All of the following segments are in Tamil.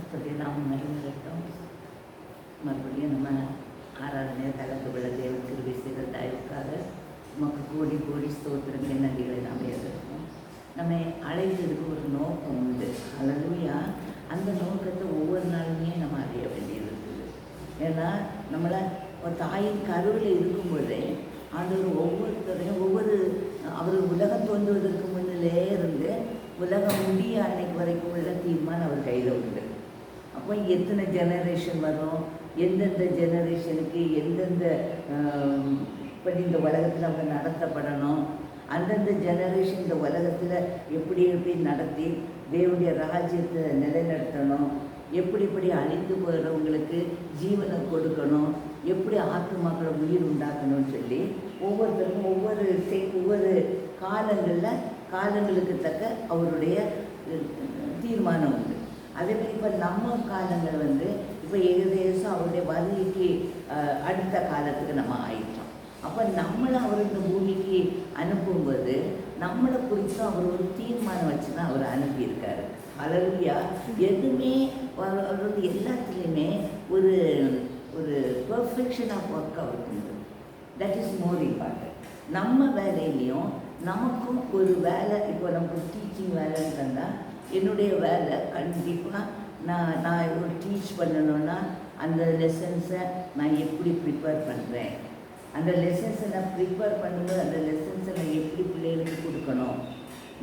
கர்த்தருடைய நாமம் மகிமைப்படட்டும். மறுபடியும் நம்ம ஆராதனையை கலந்து கொள்ள தேவன் கிருபை செய்த தயவுக்காக நமக்கு கோடி கோடி ஸ்தோத்திரங்கள் நன்றிகளை நாம் ஏற்கிறோம். நம்ம அழைத்ததுக்கு ஒரு நோக்கம் உண்டு. அல்லேலூயா. அந்த நோக்கத்தை ஒவ்வொரு நாளுமே நம்ம அறிய வேண்டியது இருக்குது. ஏன்னா நம்மளை தாயின் கருவில் இருக்கும்போதே ஆண்டவர் ஒவ்வொருத்தரையும் அவர் உலகம் தோன்றுவதற்கு முன்னிலே இருந்து உலகம் முடிய அன்னைக்கு வரைக்கும் உள்ள தீர்மானம் அவர் கையில் உண்டு. அப்போ எத்தனை ஜெனரேஷன் வரும், எந்தெந்த ஜெனரேஷனுக்கு எந்தெந்த இப்படி இந்த உலகத்தில் அவங்க நடத்தப்படணும், அந்தந்த ஜெனரேஷன் இந்த உலகத்தில் எப்படி எப்படி நடத்தி தேவனுடைய ராஜ்யத்தை நிலைநிறுத்தணும், எப்படி அழிந்து போகிறவங்களுக்கு ஜீவனை கொடுக்கணும், எப்படி ஆத்மாக்களை உயிர் உண்டாக்கணும்னு சொல்லி ஒவ்வொருத்தருக்கும் ஒவ்வொரு காலங்களுக்கு தக்க அவருடைய தீர்மானம் உண்டு. அதே மாதிரி இப்போ நம்ம காலங்கள் இப்போ ஏகதேசம் அவருடைய வருகைக்கு அடுத்த காலத்துக்கு நம்ம ஆயிட்டோம். அப்போ நம்மளை அவர் இந்த பூமிக்கு அனுப்பும்போது நம்மளை குறித்து அவர் ஒரு தீர்மானம் வச்சு தான் அவர் அனுப்பியிருக்காரு. அல்லேலூயா. எதுவுமே அவர் எல்லாத்துலேயுமே ஒரு பெர்ஃபெக்ஷன் ஆஃப் ஒர்க் அவருக்கு உண்டு. That is more important. நம்ம வேலையிலையும் நமக்கும் ஒரு வேலை, இப்போ நமக்கு டீச்சிங் வேலைன்னு தந்தால் என்னுடைய வேலை கண்டிப்பாக நான் ஒரு டீச் பண்ணணுன்னா அந்த லெசன்ஸை நான் எப்படி ப்ரிப்பேர் பண்ணுறேன், அந்த லெசன்ஸை நான் ப்ரிப்பேர் பண்ணும்போது அந்த லெசன்ஸை நான் எப்படி பிள்ளைகளுக்கு கொடுக்கணும்,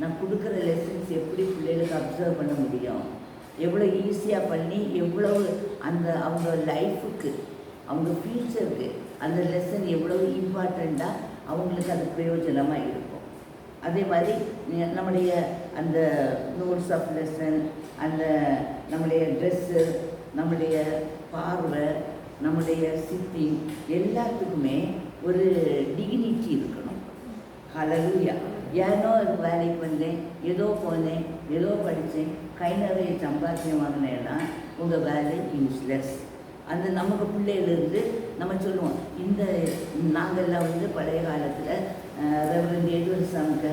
நான் கொடுக்குற லெசன்ஸ் எப்படி பிள்ளைகளுக்கு அப்சர்வ் பண்ண முடியும், எவ்வளோ ஈஸியாக பண்ணி எவ்வளவு அந்த அவங்க லைஃபுக்கு அவங்க ஃப்யூச்சருக்கு அந்த லெசன் எவ்வளோ இம்பார்ட்டண்ட்டாக அவங்களுக்கு அது பிரயோஜனமாக இருக்கும். அதே மாதிரி நம்முடைய அந்த நோட்ஸ் ஆஃப் லெசன், அந்த நம்முடைய ட்ரெஸ்ஸு, நம்முடைய பார்வை, நம்முடைய சிட்டிங் எல்லாத்துக்குமே ஒரு டிக்னிட்டி இருக்கணும். ஹல்லேலூயா. ஏனோ வேலைக்கு வந்தேன், ஏதோ போனேன், ஏதோ படித்தேன், கை நிறைய சம்பாத்தியம் வாங்கினேன்னா உங்கள் வேலை யூஸ்லெஸ். அந்த நமக்கு பிள்ளையிலேருந்து நம்ம சொல்லுவோம். இந்த நாங்கள்லாம் பழைய காலத்தில் ரெவரண்ட் எட்வர்ட் சங்க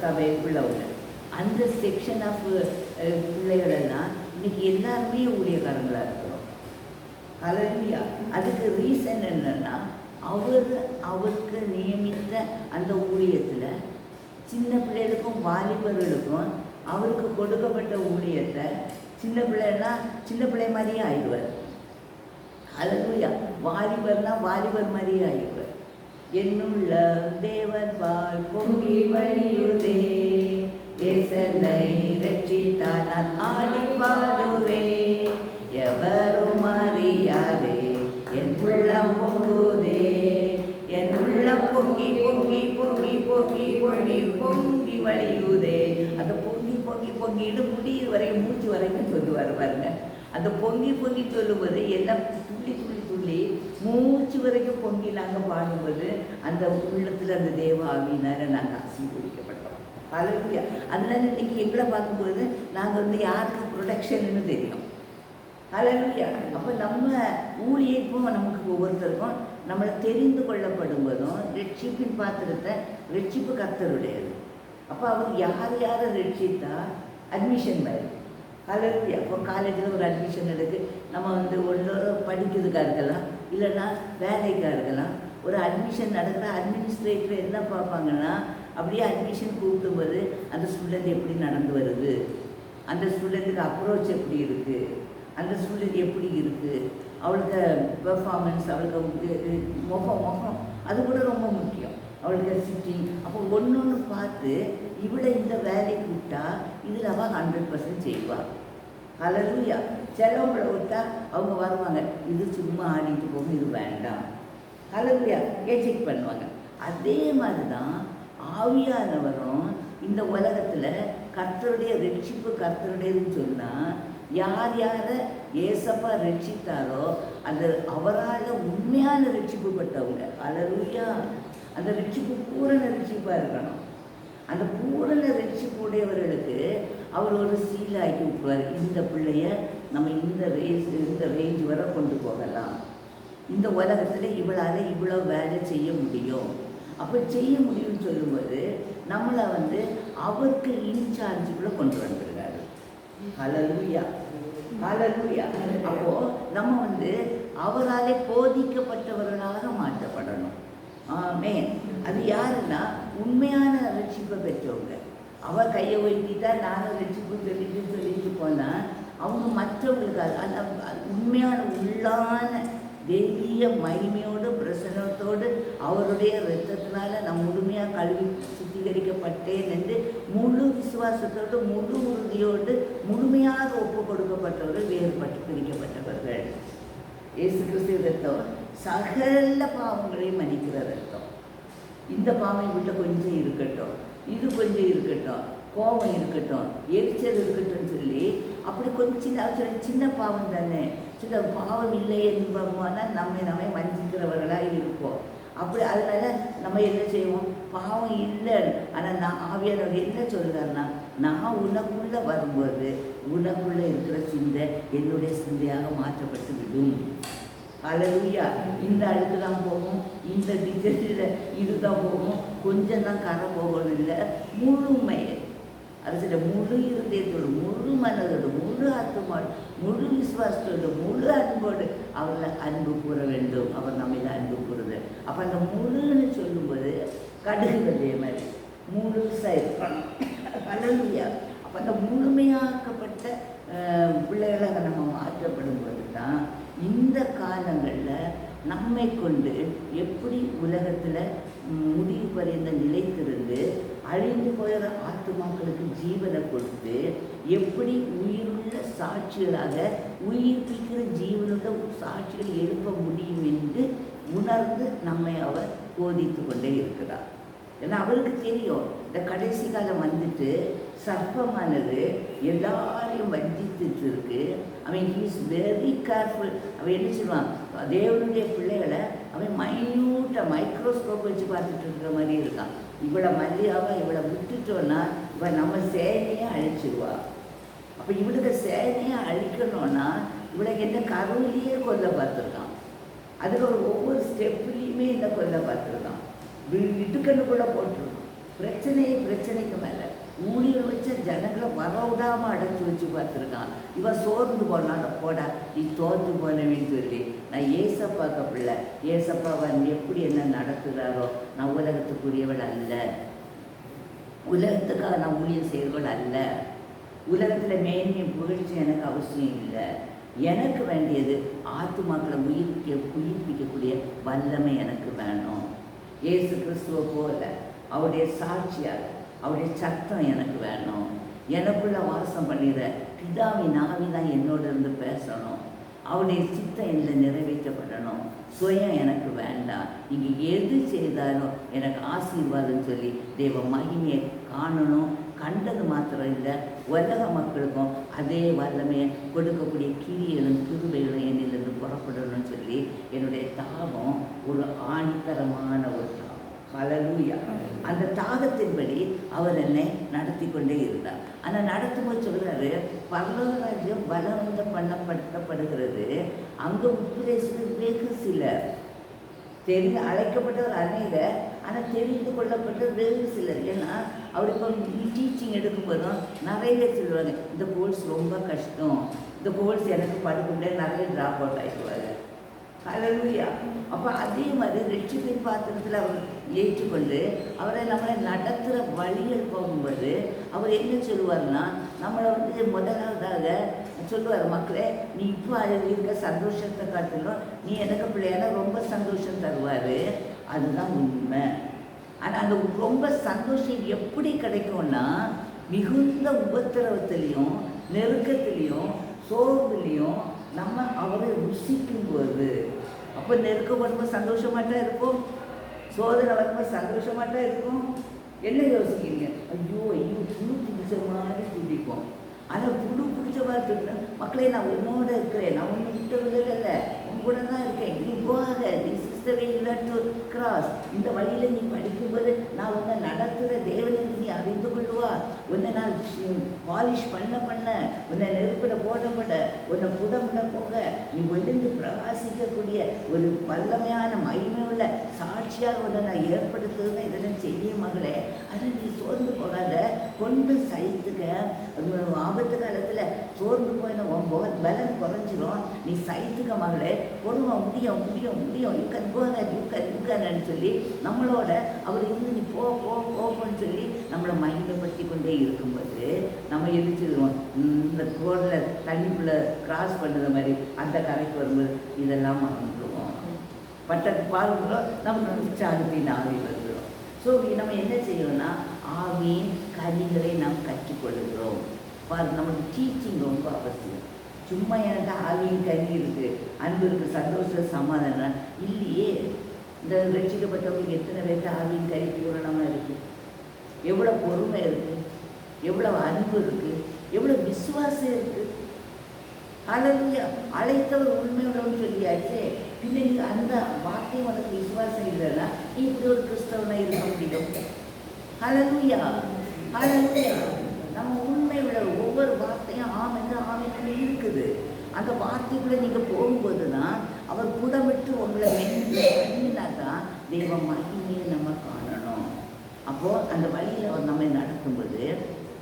சபைக்குள்ளவங்க அந்த செக்ஷன் ஆஃப் பிள்ளைகளெல்லாம் இன்றைக்கி எல்லாருமே ஊழியக்காரங்களாக இருக்கிறோம். ஹல்லேலூயா. அதுக்கு ரீசன் என்னென்னா அவருக்கு நியமித்த அந்த ஊழியத்தில் சின்ன பிள்ளைகளுக்கும் வாலிபர்களுக்கும் அவருக்கு கொடுக்கப்பட்ட ஊழியத்தை சின்ன பிள்ளை மாதிரியே ஆயிடுவார். ஹல்லேலூயா. வாலிபர்னா வாலிபர் மாதிரியே ஆயிடுவார். என்னுள்ள தேவன் வாழ் பொங்கி வழியுதே, தேசனை ரட்சித்தார் நான் ஆடி பாடுவே, எவரும் அறியாதே என் உள்ளம் பொங்குதே, என் உள்ளம் பொங்கி பொங்கி பொங்கி பொங்கி பொங்கி பொங்கி வழியுதே. அந்த பொங்கிட்டு முடிய வரைக்கும் மூச்சு வரைக்கும் சொல்லுவார் பாருங்க. அந்த பொங்கி சொல்லும்போது எல்லாம் துள்ளி மூச்சு வரைக்கும் பொங்கி நாங்கள் பாடும்போது அந்த உள்ளத்தில் அந்த தேவ ஆவியினால நாங்கள் ஆசீர்வதிக்கப்பட்டோம். ஹல்லேலூயா. அதனால இன்னைக்கு எங்களை பார்க்கும்போது நாங்கள் யாருக்கு ப்ரொடெக்ஷன்னு தெரியும். ஹல்லேலூயா. அப்போ நம்ம ஊழியருக்கும் நமக்கு ஒவ்வொருத்தருக்கும் நம்மளை தெரிந்து கொள்ளப்படும் போதும் ரட்சிப்பின் பாத்திரத்தை ரட்சிப்பு கர்த்தருடையது. அப்போ அவர் யாரை ரட்சித்தா அட்மிஷன் மாதிரி. ஹல்லேலூயா. அப்போ காலேஜில் ஒரு அட்மிஷன் எடுத்து நம்ம ஒன்று படிக்கிறதுக்காக இருக்கலாம், இல்லைன்னா வேலைக்காக இருக்கலாம். ஒரு அட்மிஷன் நடக்கிற அட்மினிஸ்ட்ரேட்டர் என்ன பார்ப்பாங்கன்னா அப்படியே அட்மிஷன் கூப்பிடும்போது அந்த ஸ்டூடெண்ட் எப்படி நடந்து வருது, அந்த ஸ்டூடெண்ட்டுக்கு அப்ரோச் எப்படி இருக்குது, அந்த ஸ்டூடெண்ட் எப்படி இருக்குது, அவளுக்கு பெர்ஃபார்மன்ஸ், அவளுக்கு முகம் அது கூட ரொம்ப முக்கியம். அவளுக்கு சிட்டிங். அப்போ ஒன்று பார்த்து இவளை இந்த வேலைக்கு விட்டா இதில் அவள் 100% செய்வாள். ஹல்லேலூயா. சிலவங்களை விட்டா அவங்க வருவாங்க, இது சும்மா ஆடிட்டு போகும், இது வேண்டாம். ஹல்லேலூயா. செக் பண்ணுவாங்க. அதே மாதிரி தான் ஆவியானவரும் இந்த உலகத்தில் கர்த்தருடைய ரட்சிப்பு கர்த்தருடையதுன்னு சொன்னால் யாரை ஏசப்பா ரட்சித்தாரோ அந்த அவரால் உண்மையான ரட்சிப்பு பட்டவங்க. ஹல்லேலூயா. அந்த ரட்சிப்பு பூரண ரட்சிப்பாக இருக்கணும். அந்த பூரண ரட்சிப்பு உடையவர்களுக்கு அவர் ஒரு சீலாக்கி விட்டுவார். இந்த பிள்ளைய நம்ம இந்த ரேஞ்ச் வரை கொண்டு போகலாம், இந்த உலகத்தில் இவளால் இவ்வளோ வேலை செய்ய முடியும். அப்போ செய்ய முடியும்னு சொல்லும்போது நம்மளை அவருக்கு இன்சார்ஜுக்குள்ளே கொண்டு வந்துருக்காரு. ஹல்லேலூயா. ஹல்லேலூயா. அப்போ நம்ம அவராலே போதிக்கப்பட்டவர்களாக மாற்றப்படணும். ஆமென். அது யாருன்னா உண்மையான ரட்சிப்பை பெற்றவங்க. அவர் கையை ஒய்த்திட்டா நானும் ரட்சிப்பு சொல்லிட்டு போனா அவங்க மற்றவங்களுக்கு அந்த உண்மையான உள்ளான தெய்வீக மகிமையோடு பிரசனத்தோடு அவருடைய இரத்தத்தினால நான் முழுமையாக கழுவி சுத்திகரிக்கப்பட்டேன் என்று முழு விசுவாசத்தோடு முழு உறுதியோடு முழுமையாக ஒப்பு கொடுக்கப்பட்டவர்கள் வேறுபட்டு பிரிக்கப்பட்டவர்கள். இயேசு கிறிஸ்து ரத்தம் சகல பாவங்களையும் மன்னிக்கிற ரத்தம். இந்த பாவம் விட்டு கொஞ்சம் இருக்கட்டும், இது கொஞ்சம் இருக்கட்டும், கோபம் இருக்கட்டும், எரிச்சல் இருக்கட்டும் சொல்லி அப்படி கொஞ்சம் சின்ன பாவம் தானே, சில பாவம் இல்லை என்போம்னா நம்மை வஞ்சிக்கிறவர்களாக இருப்போம். அப்படி அதனால நம்ம என்ன செய்வோம், பாவம் இல்லை. ஆனால் நான் ஆவியானவர் என்ன சொல்கிறாருன்னா, நான் உனக்குள்ளே வரும்போது உனக்குள்ளே இருக்கிற சிந்தை என்னுடைய சிந்தையாக மாற்றப்பட்டு விடும். ஹல்லேலூயா. இந்த அழுக்கு தான் போகும், இந்த டிஜெட்டில் இதுதான் போகும், கொஞ்சம் தான் கரை போகணும் இல்லை, முழுமை அது சில முழு இருதயத்தோடு முழு மனதோடு முழு ஆத்மாவோடு முழு விசுவாசத்தோடு முழு அன்போடு அவர்களை அன்பு கூற வேண்டும். அவர் நம்ம இதை அன்பு கூறுது. அப்போ அந்த முழுன்னு சொல்லும்போது கடுகு அதே மாதிரி முழுசாக இருக்கணும். ஹல்லேலூயா. அப்போ அந்த முழுமையாக்கப்பட்ட பிள்ளைகளாக நம்ம மாற்றப்படும் போது தான் இந்த காலங்களில் நம்மை கொண்டு எப்படி உலகத்தில் முடிவு பறிந்த நிலைத்திருந்து அழிந்து போகிற ஆத்துமாக்களுக்கு ஜீவனை கொடுத்து எப்படி உயிருள்ள சாட்சிகளாக உயிர்ப்பிக்கிற ஜீவனுள்ள சாட்சிகள் எழுப்ப முடியும் என்று உணர்ந்து நம்மை அவர் போதித்து கொண்டே இருக்கிறார். ஏன்னா அவருக்கு தெரியும் இந்த கடைசி காலம் சர்ப்பமானது எல்லாரையும் வஞ்சித்துட்டு இருக்கு. அவன் ஹீஸ் வெரி கேர்ஃபுல். அவன் என்ன சொல்லுவான், தேவனுடைய பிள்ளைகளை அவன் மைக்ரோஸ்கோப் வச்சு பார்த்துட்டு இருக்கிற மாதிரி இருக்கான். இவளை மல்லியாவா இவளை விட்டுட்டோன்னா இவன் நம்ம சேனையை அழிச்சிடுவா. அப்போ இவளுக்கு சேனையை அழிக்கணும்னா இவளுக்கு என்ன கருவிலேயே கொல்ல பார்த்துருக்கான். அதில் ஒவ்வொரு ஸ்டெப்லேயுமே இந்த கொல்ல பார்த்துருக்கான். இட்டுக்கண்ணுக்குள்ளே போட்டுருக்கான். பிரச்சனைக்கு மேலே ஊழியர் வச்ச ஜனங்களை வரவிடாமல் அடைச்சி வச்சு பார்த்துருக்கான். இவன் சோர்ந்து போனான், போடா நீ தோற்று போனவேன்னு சொல்லி. நான் ஏசப்பாக்க பிள்ளை, ஏசப்பா எப்படி என்ன நடத்துகிறாரோ நான் உலகத்துக்குரியவள் அல்ல, உலகத்துக்காக நான் ஊழியம் செய்கிறவள் அல்ல, உலகத்தில் மேன்மையும் புகழ்ச்சி எனக்கு அவசியம் இல்லை. எனக்கு வேண்டியது ஆத்துமாக்களை உயிர்ப்பிக்கக்கூடிய வல்லமை எனக்கு வேணும். இயேசு கிறிஸ்துவை போல அவருடைய சாட்சியாக அவருடைய சத்தம் எனக்கு வேணும். எனக்குள்ள வாசம் பண்ணிடுற பிதாவின் ஆவி தான் என்னோட இருந்து பேசணும். அவருடைய சித்தம் என்னில் நிறைவேற்றப்படணும். சுயம் எனக்கு வேண்டாம். இங்கே எது செய்தாலும் எனக்கு ஆசீர்வாதம் சொல்லி தேவ மகிமையை காணணும். கண்டது மாத்திரம் இல்லை, உலக மக்களுக்கும் அதே வல்லமையை கொடுக்கக்கூடிய கிரியைகளும் கிருபைகளும் என்னிலிருந்து புறப்படணும்னு சொல்லி என்னுடைய தாகம் ஒரு ஆணித்தரமான ஒரு தாகம். ஹல்லேலூயா. அந்த தாகத்தின்படி அவர் என்னை நடத்தி கொண்டே இருந்தார். ஆனால் நடத்தும்போது சொல்கிறாரு, பரலோக ராஜ்யம் பலவந்தம் பண்ணப்படுகிறது, அங்கே உபதேசத்துக்கு வெகு சிலர், அழைக்கப்பட்டவர் அநேகர், ஆனால் தெரிந்து கொள்ளப்பட்ட வெகு சிலர். ஏன்னா அவர் இப்போ டீச்சிங் எடுக்கும்போதும் நிறைய சொல்லுவாங்க, இந்த கோர்ஸ் ரொம்ப கஷ்டம், இந்த கோர்ஸ் எனக்கு படிக்கல, நிறைய ட்ராப் அவுட் ஆகிடுவாங்க. ஹல்லேலூயா. அப்போ அதே மாதிரி ரட்சிப்பின் பாத்திரத்தில் அவர் ஏற்றுக்கொண்டு அவரை நம்மளை நடத்துகிற வழிகள் போகும்போது அவர் என்ன சொல்லுவார்னா, நம்மளை முதலாவதாக சொல்லுவார், மக்களே நீ இப்போ இருக்க சந்தோஷத்தை காட்டிலும் நீ எனக்கு பிள்ளையான ரொம்ப சந்தோஷம் தருவார். அதுதான் உண்மை. ஆனால் அந்த ரொம்ப சந்தோஷம் எப்படி கிடைக்கும்னா, மிகுந்த உபத்திரவத்திலையும் நெருக்கத்திலையும் சோர்வுலையும் நம்ம அவரை ருசிக்கும்போது. அப்போ நெருக்கம் வரும்போது சந்தோஷமாட்டா இருக்கும், சோதனை வரும்போது சந்தோஷமாட்டா இருக்கும். என்ன யோசிக்கிறீங்க? ஐயோ புழு பிடிச்ச மாதிரி பிடிக்கும். ஆனால் புழு பிடிச்ச மாதிரி இருக்கேன் மக்களே, நான் உன்னோட இருக்கிறேன், நான் ஒன்று விட்ட விடலை, உன் கூட தான் இருக்கேன், நீ போகாத, this is the way you have to cross. இந்த வழியில் நீ படிக்கும்போது நான் உன்னை நடத்துகிற தேவனை நீ அறிந்து கொள்வா. உன்னை நான் பாலிஷ் பண்ண உன்னை நெருப்பில் போடப்பட உன்னை புடம்பட போக நீ ஒளிந்து பிரகாசிக்கக்கூடிய ஒரு வல்லமையான மகிமையுள்ள சாட்சியாக உன்னை நான் ஏற்படுத்துதுன்னு இதெல்லாம் செய்ய மகளே. அதை நீ சோர்ந்து போகாத, கொண்டு சைத்துக்க. ஆபத்து காலத்தில் சோர்ந்து போயின உன் பலன் குறைஞ்சிரும், நீ சைத்துக்க மகளே, பொறுமை, முடியும் முடியும் முடியும், யுக்கன்னு சொல்லி நம்மளோட அவர் இருந்து நீ போன்னு சொல்லி நம்மளை மையப்படுத்தி கொண்டே இருக்கும்போது நம்ம எழுச்சிடுவோம். இந்த ரோடில் தண்ணிக்குள்ளே கிராஸ் பண்ணுற மாதிரி அந்த கரைக்கு வரும்போது இதெல்லாம் மறந்துடுவோம். பட்டத்து பாருங்களோ நமக்கு உற்சாகத்தின் ஆவி வந்துடும். ஸோ நம்ம என்ன செய்யணும்னா ஆவியின் கனிகளை நாம் கற்றுக்கொள்கிறோம். நமக்கு டீச்சிங் ரொம்ப அவசியம். சும்மா எனக்கு ஆவியின் கனி இருக்குது, அன்பு இருக்குது, சந்தோஷம், சமாதானம் இல்லையே. இந்த ரட்சிக்கப்பட்டவங்களுக்கு எத்தனை பேருக்கு ஆவியின் கனி பூரணமாக இருக்குது? எவ்வளோ பொறுமை இருக்குது, எவ்வளோ அன்பு இருக்குது, எவ்வளோ விசுவாசம் இருக்குது. ஹல்லேலூயா. அழைத்தவர் உண்மையுள்ளவன்னு சொல்லியாச்சு. பின்ன அந்த வார்த்தை உனக்கு விசுவாசம் இல்லைன்னா இப்படி ஒரு கிறிஸ்தவனை இருக்க முடியும்? ஹல்லேலூயா, ஹல்லேலூயா. நம்ம உண்மை உள்ள ஒவ்வொரு வார்த்தையும் ஆமென்னு இருக்குது. அந்த வார்த்தைக்குள்ளே நீங்கள் போகும்போது தான் அவர் புடமிட்டு உங்களை பண்ணினா தான் தெய்வ மகிமையை நம்ம காணணும். அப்போது அந்த வழியில் அவர் நம்ம நடக்கும்போது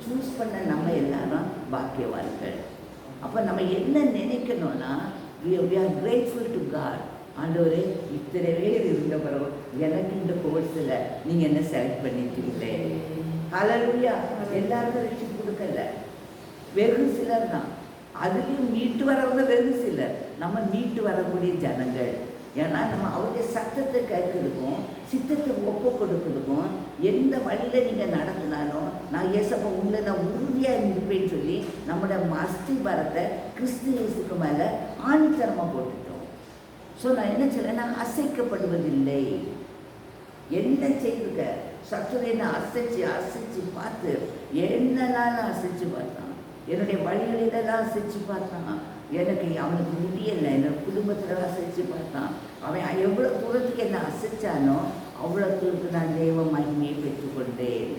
சூஸ் பண்ண நம்ம எல்லாரும் பாக்கியவான்கள். அப்போ நம்ம என்ன நினைக்கணும்னா we are grateful to God. ஆண்டவரே, இத்தனை பேர் இருந்த பிறகு எனக்கு இந்த கோர்ஸில் நீங்கள் என்ன செலக்ட் பண்ணிட்டீங்களே. ஹல்லேலூயா. எல்லாருக்கும் ரட்சிப்பு கொடுக்கல, வெகு சிலர் தான். அதுலேயும் மீட்டு வரவங்க வெகு சிலர். நம்ம மீட்டு வரக்கூடிய ஜனங்கள். ஏன்னா நம்ம அவருடைய சத்தத்தை கேட்கறதுக்கும் சித்தத்தை ஒப்பு கொடுக்கறதுக்கும் எந்த வழியில் நீங்கள் நடத்தினாலும் நான் ஏசப்பா உங்களை நான் உறுதியாக இருப்பேன்னு சொல்லி நம்மளோட அஸ்திபாரத்தை கிறிஸ்து இயேசுக்கு மேலே ஆணித்தரமாக போட்டுட்டோம். ஸோ நான் என்ன சொல்லேன்னா அசைக்கப்படுவதில்லை. என்ன செய்துக்க சத்துரை நான் அசைச்சு பார்த்து என்னெல்லாம் அசைச்சு பார்த்தான், என்னுடைய வழிகளிலெல்லாம் அசைச்சு பார்த்தான். எனக்கு அவனுக்கு முடியலை, என்னோட குடும்பத்தில் அசைச்சு பார்த்தான். அவன் எவ்வளோ தூரத்துக்கு என்ன அசைச்சானோ அவ்வளோ தூரத்துக்கு நான் தெய்வ மகிமையை பெற்றுக்கொண்டேன்.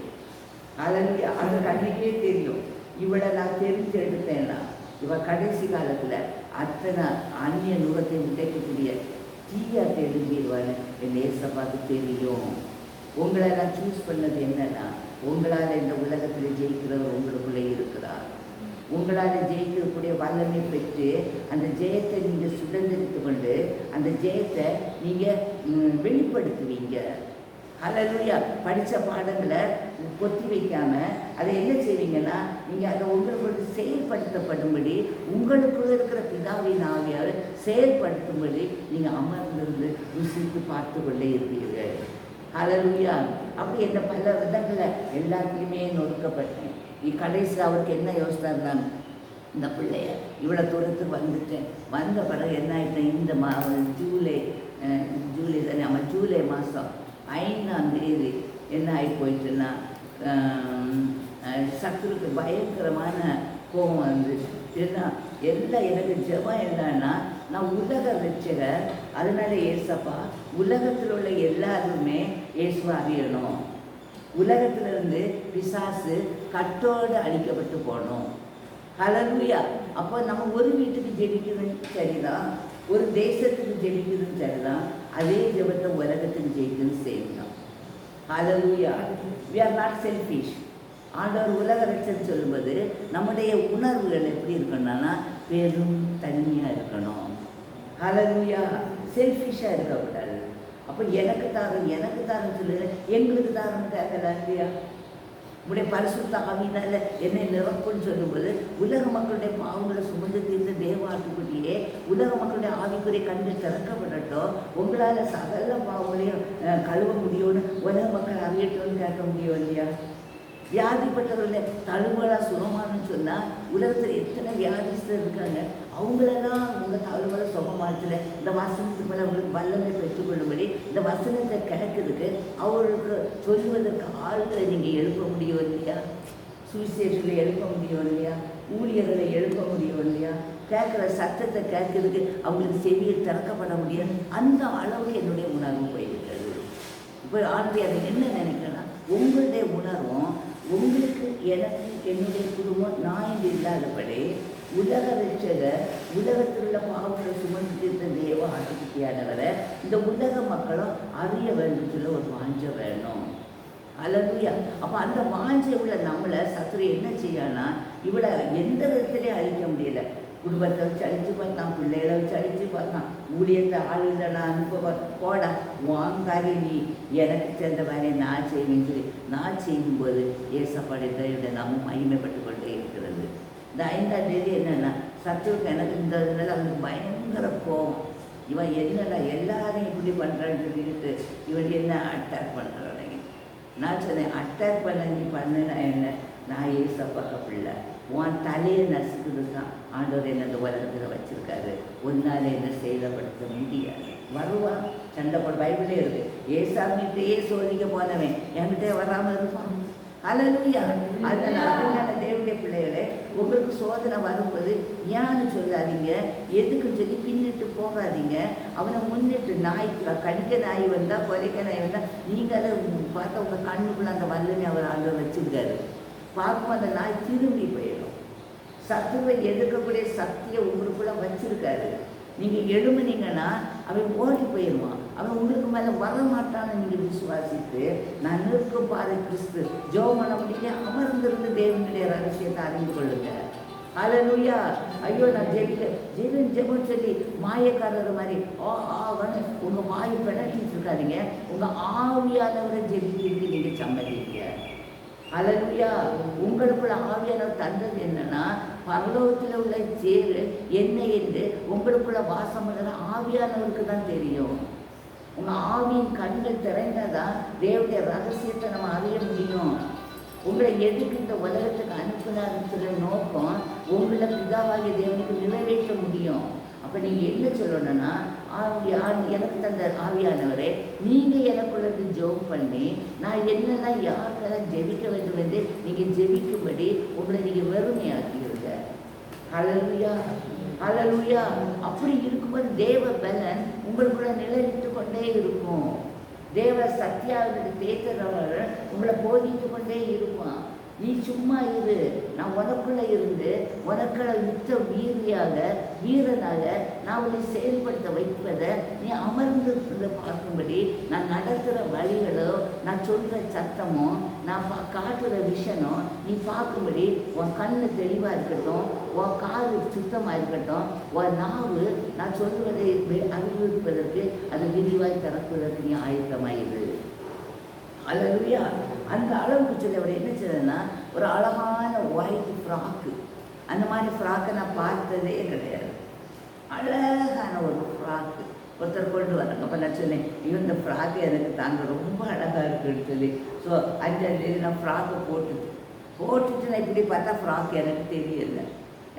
அதில் அவனுக்கு அன்றைக்கே தெரியும் இவளை நான் தெரிஞ்சு எடுத்தேன்னா இவள் கடைசி காலத்தில் அத்தனை அந்நிய நுகத்தை உடைக்கக்கூடிய தீயா தெரிஞ்சிடுவான்னு என் ஏசப்பாக்கு தெரியும். உங்களை நான் சூஸ் பண்ணது என்னன்னா, உங்களால் இந்த உலகத்தில் ஜெயிக்கிறவர் உங்களுக்குள்ளே இருக்கிறார். உங்களால் ஜெயிக்கக்கூடிய வல்லமை பெற்று அந்த ஜெயத்தை நீங்கள் சுதந்திரித்து கொண்டு அந்த ஜெயத்தை நீங்கள் வெளிப்படுத்துவீங்க. ஹல்லேலூயா. படித்த பாடங்களை கொத்தி வைக்காமல் அதை என்ன செய்வீங்கன்னா நீங்கள் அதை உங்களுக்கு செயல்படுத்தப்படும்படி உங்களுக்குள்ள இருக்கிற பிதாவின் ஆவியால் செயல்படுத்தும்படி நீங்கள் அமர்ந்திருந்து ருசித்து பார்த்து கொண்டே இருப்பீர்கள். ஹல்லேலூயா. அப்படி என்ன பல விதங்களை எல்லாத்துலேயுமே நொறுக்கப்பட்டேன். கடைசியில் அவருக்கு என்ன யோசனை இருந்தாங்க, இந்த பிள்ளைய இவ்வளோ தூரத்துக்கு வந்துட்டேன், வந்த பிறகு என்ன ஆகிட்டேன், இந்த ஜூலை தானே, அவன் ஜூலை மாதம் 5ஆம் தேதி என்ன ஆகி போயிட்டுன்னா சத்துருக்கு பயங்கரமான கோபம் வந்து ஏன்னா எல்லாம் எனக்கு ஜெபம் என்னன்னா நான் உலக ரட்சகர், அதனால ஏசப்பா உலகத்தில் உள்ள எல்லாருமே இயேசுவை அறியணும். உலகத்திலிருந்து பிசாசு கட்டோடு அழிக்கப்பட்டு போகணும். ஹல்லேலூயா. அப்போ நம்ம ஒரு வீட்டுக்கு ஜெபிக்கிறதும் சரிதான், ஒரு தேசத்துக்கு ஜெபிக்கிறதும் சரிதான், அதே ஜெபத்தை உலகத்துக்கு ஜெயிக்கிறது செய்யணும். ஹல்லேலூயா. we are not selfish. ஆண்டவர் உலக ரட்சன்னு சொல்லும்போது நம்முடைய உணர்வுகள் எப்படி இருக்கணும்னா பெரும் தனியாக இருக்கணும். ஹல்லேலூயா. செல்ஃபிஷாக இருக்கக்கூடாது. அப்போ எனக்கு தாரன்னு சொல்லு, எங்களுக்கு தாரன்னு கேட்கலாம் இல்லையா? உடைய பரிசுத்த ஆவியினால என்னை நிரப்புன்னு சொல்லும்போது உலக மக்களுடைய பாவங்களை சுமந்து தீர்ந்த தேவாட்டுக்குள்ளேயே உலக மக்களுடைய ஆவிக்குரிய கண்கள் திறக்கப்படட்டும், உங்களால் சகல பாவங்களையும் கழுவ முடியும்னு உலக மக்கள் அறியட்டும்னு கேட்க முடியும் இல்லையா? வியாதிப்பட்டவர்களை தழுவலா சுகமானு சொன்னால் உலகத்தில் எத்தனை வியாதிஸ்தர் இருக்காங்க, அவங்களெல்லாம் உங்கள் தழுவலை சுகமானத்தில் இந்த வசனத்துக்கு மேலே அவங்களுக்கு வல்லமை பெற்றுக்கொள்ளும்படி இந்த வசனத்தை கேட்கறதுக்கு அவர்களுக்கு சொல்லுவதற்கு ஆள்களை நீங்கள் எழுப்ப முடியும் இல்லையா? சுவிசேஷங்களை எழுப்ப முடியும் இல்லையா? ஊழியர்களை எழுப்ப முடியும் இல்லையா? கேட்குற சத்தத்தை கேட்கறதுக்கு அவங்களுக்கு செவியை திறக்கப்பட முடியும். அந்த அளவுக்கு என்னுடைய உணர்வு போயிருக்கிறது. இப்போ ஆண்டி அதை என்ன நினைக்கிறேன்னா, உங்களுடைய உணர்வும் உங்களுக்கு எனக்கு என்னுடைய குடும்பம் நான் இன்று இல்லாதபடி உலக ரட்சகர் உலகத்தில் உள்ள பாவங்களை சுமந்து தீர்த்த தேவ ஆட்டுக்குட்டியானவரை இந்த உலக மக்களும் அறிய வேண்டும் சொல்ல ஒரு வாஞ்சை வேணும். ஹல்லேலூயா. அப்போ அந்த வாஞ்சை உள்ள நம்மளை சத்துரு என்ன செய்யனா இவளை எந்த விதத்திலே அழிக்க குடும்பத்தை வச்சு அழிச்சு பார்த்தான், பிள்ளைகளை வச்சு அழிச்சு பார்த்தான், ஊழியத்தை ஆளுகளை நான் அனுப்ப போடா வாங்காரி நீ எனக்கு சேர்ந்த வேலையை நான் செய்வேன்னு சொல்லி நான் செய்யும்போது ஏசப்பாடைய நாமும் மகிமைப்பட்டு கொண்டே இருக்கிறது. இந்த 5ஆம் தேதி என்னென்னா சத்துருக்கு எனக்கு இந்த இதனால அவனுக்கு பயங்கர கோபம். இவன் என்னடா எல்லாரையும் இப்படி பண்ணுறான்னு சொல்லிட்டு இவன் என்ன அட்டாக் பண்ணுறாங்க. நான் சொன்னேன், அட்டாக் பண்ண நீ பண்ணுனா என்ன, நான் ஏசப்பாக்க பிள்ளை, உன் தலையை நசுக்குது தான் ஆண்டவர் என்ன இந்த உலகத்தில் வச்சுருக்காரு, ஒன்றால் என்ன செயல்படுத்த முடியாது. வருவான் சண்டை போட, பைபிளே இருக்கு, ஏசாமிகிட்டே சோதிக்க போனவன் என்கிட்டே வராமல் இருப்பான். அல்லேலூயா. அதனால தேவனுடைய பிள்ளைகளே, உங்களுக்கு சோதனை வரும்போது ஏன்னு சொல்லாதீங்க, எதுக்குன்னு சொல்லி பின்னிட்டு போகாதீங்க. அவனை முன்னிட்டு நாய் கடிக்க நாய் வந்தால் குறைக்க நாய் வந்தால் நீங்கள் அதை பார்த்தா உங்கள் கண்ணுக்குள்ள அந்த வல்லனை அவர் ஆண்டவர் வச்சுருக்காரு. பார்க்கும் அந்த நாய் திரும்பி போயிடும். சத்துவை எதிர்க்கக்கூடிய சக்தியை உங்களுக்குள்ள வச்சிருக்காரு. நீங்கள் எழுமுனீங்கன்னா அவன் ஓடி போயிடுவான், அவன் உங்களுக்கு மேலே வரமாட்டான்னு நீங்கள் விசுவாசித்து நான் நிற்கும் பாரு கிறிஸ்து ஜெபம் பண்ண முடியல அமர்ந்திருந்து தேவனுடைய ரகசியத்தை அறிந்து கொள்ளுங்க. அல்லேலூயா. ஐயோ நான் ஜெபம் சொல்லி மாயக்காரர் மாதிரி ஆவன்னு உங்கள் வாய் பிணட்டிட்டு இருக்காதீங்க. உங்கள் ஆவியானவரை ஜெபிக்கிறதுக்கு நீங்கள் சம்மதிங்க. அல்லேலூயா. உங்களுக்குள்ள ஆவியானவர் தந்தது என்னன்னா, பரலோகத்தில் உள்ள சேரு என்ன என்று உங்களுக்குள்ள வாசம் பண்ணுற ஆவியானவருக்கு தான் தெரியும். உங்கள் ஆவியின் கண்கள் திறந்தாதான் தேவனுடைய ரகசியத்தை நம்ம அறிய முடியும். உங்களை எதுக்கு இந்த உலகத்துக்கு அனுப்பினாருங்கிற நோக்கம் உங்களை பிதாவாகிய தேவனுக்கு நிறைவேற்ற முடியும். அப்போ நீங்கள் என்ன சொல்லணும்னா, எனக்கு தந்த ஆவியானவரே நீங்கள் எனக்குள்ள ஜெபம் பண்ணி நான் என்னெல்லாம் யாருக்கெல்லாம் ஜெபிக்க வேண்டும் என்று நீங்கள் ஜெபிக்கும்படி உங்களை நீங்கள் வெறுமையாக்கிடுங்க. அல்லேலூயா. அல்லேலூயா. அப்படி இருக்கும்போது தேவ பலன் உங்களுக்குள்ள நிலைநிட்டு கொண்டே இருக்கும். தேவ சத்தியாவிற்கு பேசுகிறவர் உங்களை போதித்து கொண்டே இருப்பான். நீ சும்மா இரு, நான் உனக்குள்ளே இருந்து உனக்குள்ள யுத்த வீரனாக நான் உன்னை செயல்படுத்த வைப்பதை நீ அமர்ந்து பார்க்கும்படி நான் நடத்துகிற வழிகளோ நான் சொல்கிற சத்தமோ நான் காட்டுற விஷனோ நீ பார்க்கும்படி உன் கண்ணு தெளிவாக இருக்கட்டும், உன் காது சுத்தமாக இருக்கட்டும், உன் நாவு நான் சொல்வதை அறிவிப்பதற்கு அது விரிவாய் திறப்பதற்கு நீ ஆயத்தமாயிரு. அல்லேலூயா. அந்த அளவுக்கு சொல்லி அவர் என்ன செய்யறதுன்னா, ஒரு அழகான ஒயிட் ஃப்ராக்கு, அந்த மாதிரி ஃப்ராக்கை நான் பார்த்ததே கிடையாது. அழகான ஒரு ஃப்ராக்கு ஒருத்தர் கொண்டு வராங்க. அப்போ நான் சொன்னேன், இந்த ஃப்ராக்கு எனக்கு தாங்க ரொம்ப அழகாக இருக்குன்னு சொல்லி. ஸோ 5ஆம் தேதி நான் ஃப்ராக்கை போட்டுட்டு நான் இப்படி பார்த்தா ஃப்ராக் எனக்கு தெரியலை.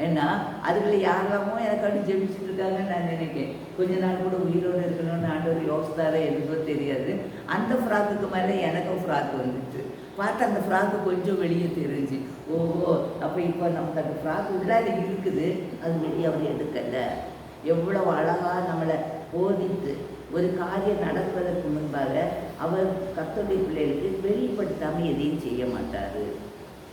ஏன்னா அதுக்குள்ள யாரெல்லாமோ எனக்கு அப்படி ஜெபிச்சுட்டு இருக்காங்கன்னு நான் நினைக்கிறேன். கொஞ்ச நாள் கூட உயிரோடு இருக்கணும்னு ஆண்டவர் யோசித்தாரே எதுக்கோ தெரியாது. அந்த ஃப்ராக்குக்கு மேலே எனக்கும் ஃப்ராக் வந்துச்சு. பார்த்தா அந்த ஃப்ராக்கு கொஞ்சம் வெளியே தெரிஞ்சு, ஓஹோ அப்போ இப்போ நமக்கு அந்த ஃப்ராக் உள்ளார இருக்குது, அது வெளியே அவர் எடுக்கலை. எவ்வளோ அழகாக நம்மளை போதித்து ஒரு காரியம் நடப்பதற்கு முன்பாக அவர் கர்த்தருடைய பிள்ளைகளுக்கு வெளிப்படுத்தாமல் எதையும் செய்ய மாட்டார்.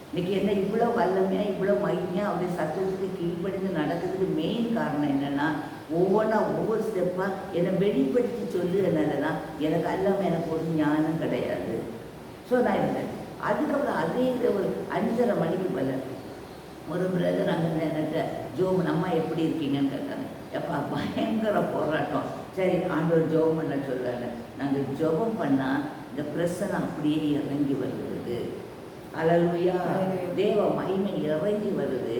இன்றைக்கி என்ன இவ்வளோ வல்லமையாக இவ்வளோ மகிமையாக அவருடைய சத்தத்துக்கு கீழ்ப்படிந்து நடக்கிறதுக்கு மெயின் காரணம் என்னென்னா, ஒவ்வொரு ஸ்டெப்பாக என்னை வெளிப்படுத்தி சொல்லுறதுனால தான். எனக்கு எல்லாமே எனக்கு ஒரு ஞானம் கிடையாது. ஸோ நான் இருந்தேன். அதுக்கப்புறம் அதே ஒரு 5:30 மணிக்கு போல ஒரு பிரதர் அங்கே எனக்கு ஜோம் அம்மா எப்படி இருக்கீங்கன்னு கேட்டாங்க. எப்பா பயங்கர போராட்டம். சரி ஆண்டவர் ஜோம் பண்ண சொல்கிறாங்க. நாங்கள் ஜெபம் பண்ணால் இந்த பிரச்சனை அப்படியே இறங்கி வருகிறது. அல்லேலூயா. தேவ மகிமை இறங்கி வருது.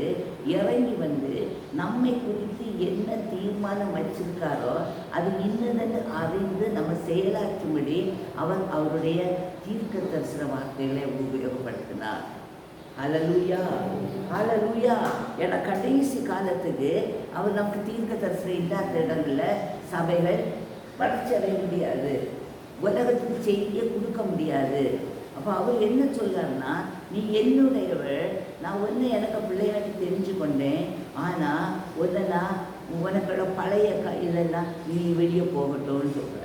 இறங்கி வந்து நம்மை குறித்து என்ன தீர்மானம் வச்சிருக்காரோ அது இன்னதென்று அறிந்து நம்ம செயலாற்றும்படி அவர் அவருடைய தீர்க்க தரிசன வார்த்தைகளை உபயோகப்படுத்தினார். அல்லேலூயா. அல்லேலூயா. ஏன்னா கடைசி காலத்துக்கு அவர் நமக்கு தீர்க்க தரிசனம் இல்லாத இடங்களில் சபைகள் வளர்ச்சி முடியாது, உலகத்துக்கு செய்தியை கொடுக்க முடியாது. அப்போ அவர் என்ன சொல்கிறாருன்னா, நீ என்னுடையவள், நான் ஒன்று எனக்கு பிள்ளையாட்டி தெரிஞ்சு கொண்டேன், ஆனால் ஒன்று நான் உனக்கோட பழைய இதெல்லாம் நீ வெளியே போகட்டும்னு சொல்கிறார்.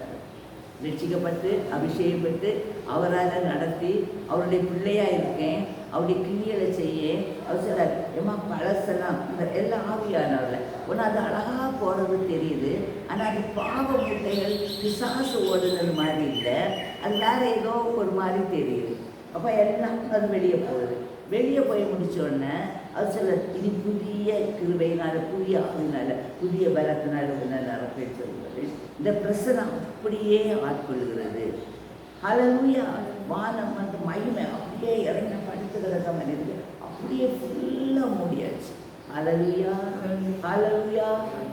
ரட்சிக்கப்பட்டு அபிஷேகப்பட்டு அவரால் நடத்தி அவருடைய பிள்ளையாக இருக்கேன், அவருடைய கிரியலை செய்ய அவர் சொல்கிறார். ஏமா பழசெல்லாம் இந்த எல்லாம் ஆவியானவரில் ஒன்று அது அழகாக போகிறது தெரியுது, ஆனால் அது பாவ முட்டைகள் பிசாசு ஓடுறது மாதிரி இல்லை, அது வேறு ஏதோ ஒரு மாதிரி தெரியுது. அப்போ எல்லாம் அது வெளியே போகுது. வெளியே போய் முடித்தோடனே அது சொல்ல இனி புதிய கிருபையினால, புதிய ஆவினால, புதிய பலத்தினால நடப்பேன்னு சொல்லுவது இந்த பிரசனம் அப்படியே ஆட்கொள்கிறது. ஹல்லேலூயா. வானம் வந்து மகிமை அப்படியே இறங்கி படுத்து கிடக்க மனிதருக்கு அப்படியே ஃபுல்லாக மூடியாச்சு. ஹல்லேலூயா, ஹல்லேலூயா.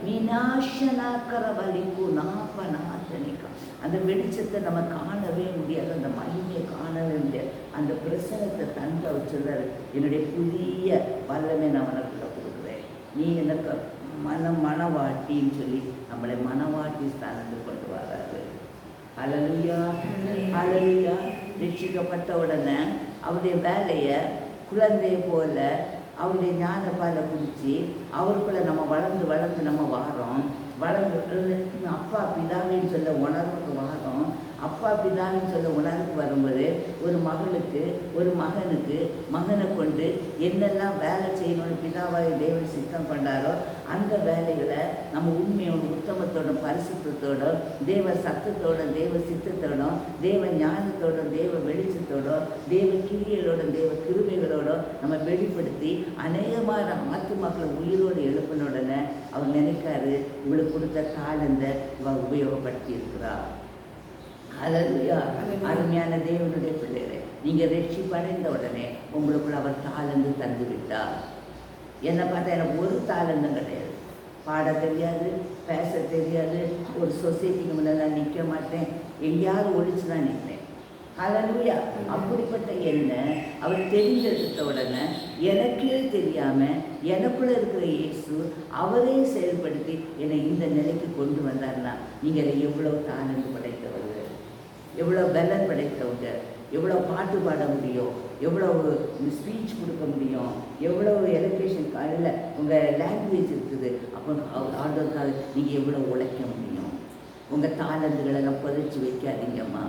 விநாசனாக்கர வலிப்பு நாப்பநாத்தனிக்கா. அந்த வெளிச்சத்தை நம்ம காணவே முடியாது, அந்த மகிமையை காணவே முடியாது. அந்த பிரசனத்தை தந்து அவர் சொல்றாரு, என்னுடைய புதிய வல்லமை நான் உனக்குள்ள கொடுக்குறேன், நீ எனக்கு மனவாட்டின்னு சொல்லி நம்மளை மனவாட்டி ஸ்தானத்துக்கு கொண்டு வராரு. ஹல்லேலூயா, ஹல்லேலூயா. ரட்சிக்கப்பட்ட உடனே அவருடைய வேலையை குழந்தையை போல அவருடைய ஞானப்பாலை குடித்து அவருக்குள்ள நம்ம வளர்ந்து வளர்ந்து நம்ம வாரோம். வளர்ந்து அப்பா பிதாவின்னு சொல்ல உணர்வுக்கு வாரோம். அப்பா பிதாவின்னு சொல்ல உணர்வுக்கு வரும்போது ஒரு மகளுக்கு ஒரு மகனுக்கு மகனை கொண்டு என்னெல்லாம் வேலை செய்யணும்னு பிதாவாய் தேவன் சித்தம் கொண்டாரோ அந்த வேலைகளை நம்ம உண்மையோட உத்தமத்தோட பரிசுத்தோட தேவ சத்தத்தோட தேவ சித்தத்தோட தேவ ஞானத்தோட தேவ வெளிச்சத்தோட தேவ கிரியலோட தேவ கிருபைகளோட நம்ம வெளிப்படுத்தி அநேகமாக நம்ம ஆத்துமாக்களை உயிரோடு எழுப்பின உடனே அவர் நினைக்காரு இவளுக்கு கொடுத்த தாளந்தை இவ உபயோகப்படுத்தி இருக்கிறார். ஹல்லேலூயா. அருமையான தேவனுடைய பிள்ளைகளை, நீங்கள் ரட்சிப்படைந்த உடனே உங்களுக்குள்ள அவர் தாளந்து தந்து விட்டார். என்னை பார்த்தா எனக்கு ஒரு தாளந்தும் கிடையாது. பாட தெரியாது, பேச தெரியாது, ஒரு சொசைட்டிக்கு முன்னே நிற்க மாட்டேன், எங்கேயாவது ஒழிச்சு தான் நிற்பேன். ஹல்லேலூயா. அப்படிப்பட்ட என்ன அவர் தெரிஞ்செடுத்த உடனே எனக்கே தெரியாமல் எனக்குள்ளே இருக்கிற இயேசு அவரே செயல்படுத்தி என்னை இந்த நிலைக்கு கொண்டு வந்தார்னா நீங்கள் எவ்வளோ தாளந்து படைத்தவர்கள், எவ்வளோ பலன் படைத்தவங்க, எவ்வளோ பாட்டு பாட முடியும், எவ்வளோ ஸ்பீச் கொடுக்க முடியும், எவ்வளோ எலக்ட்ரேஷன் காலையில் உங்கள் லாங்குவேஜ் இருக்குது. அப்போ ஆர்டருக்காக நீங்கள் எவ்வளோ உழைக்க முடியும். உங்கள் தாளந்துகளை எல்லாம் புதைச்சி வைக்காதீங்கம்மா.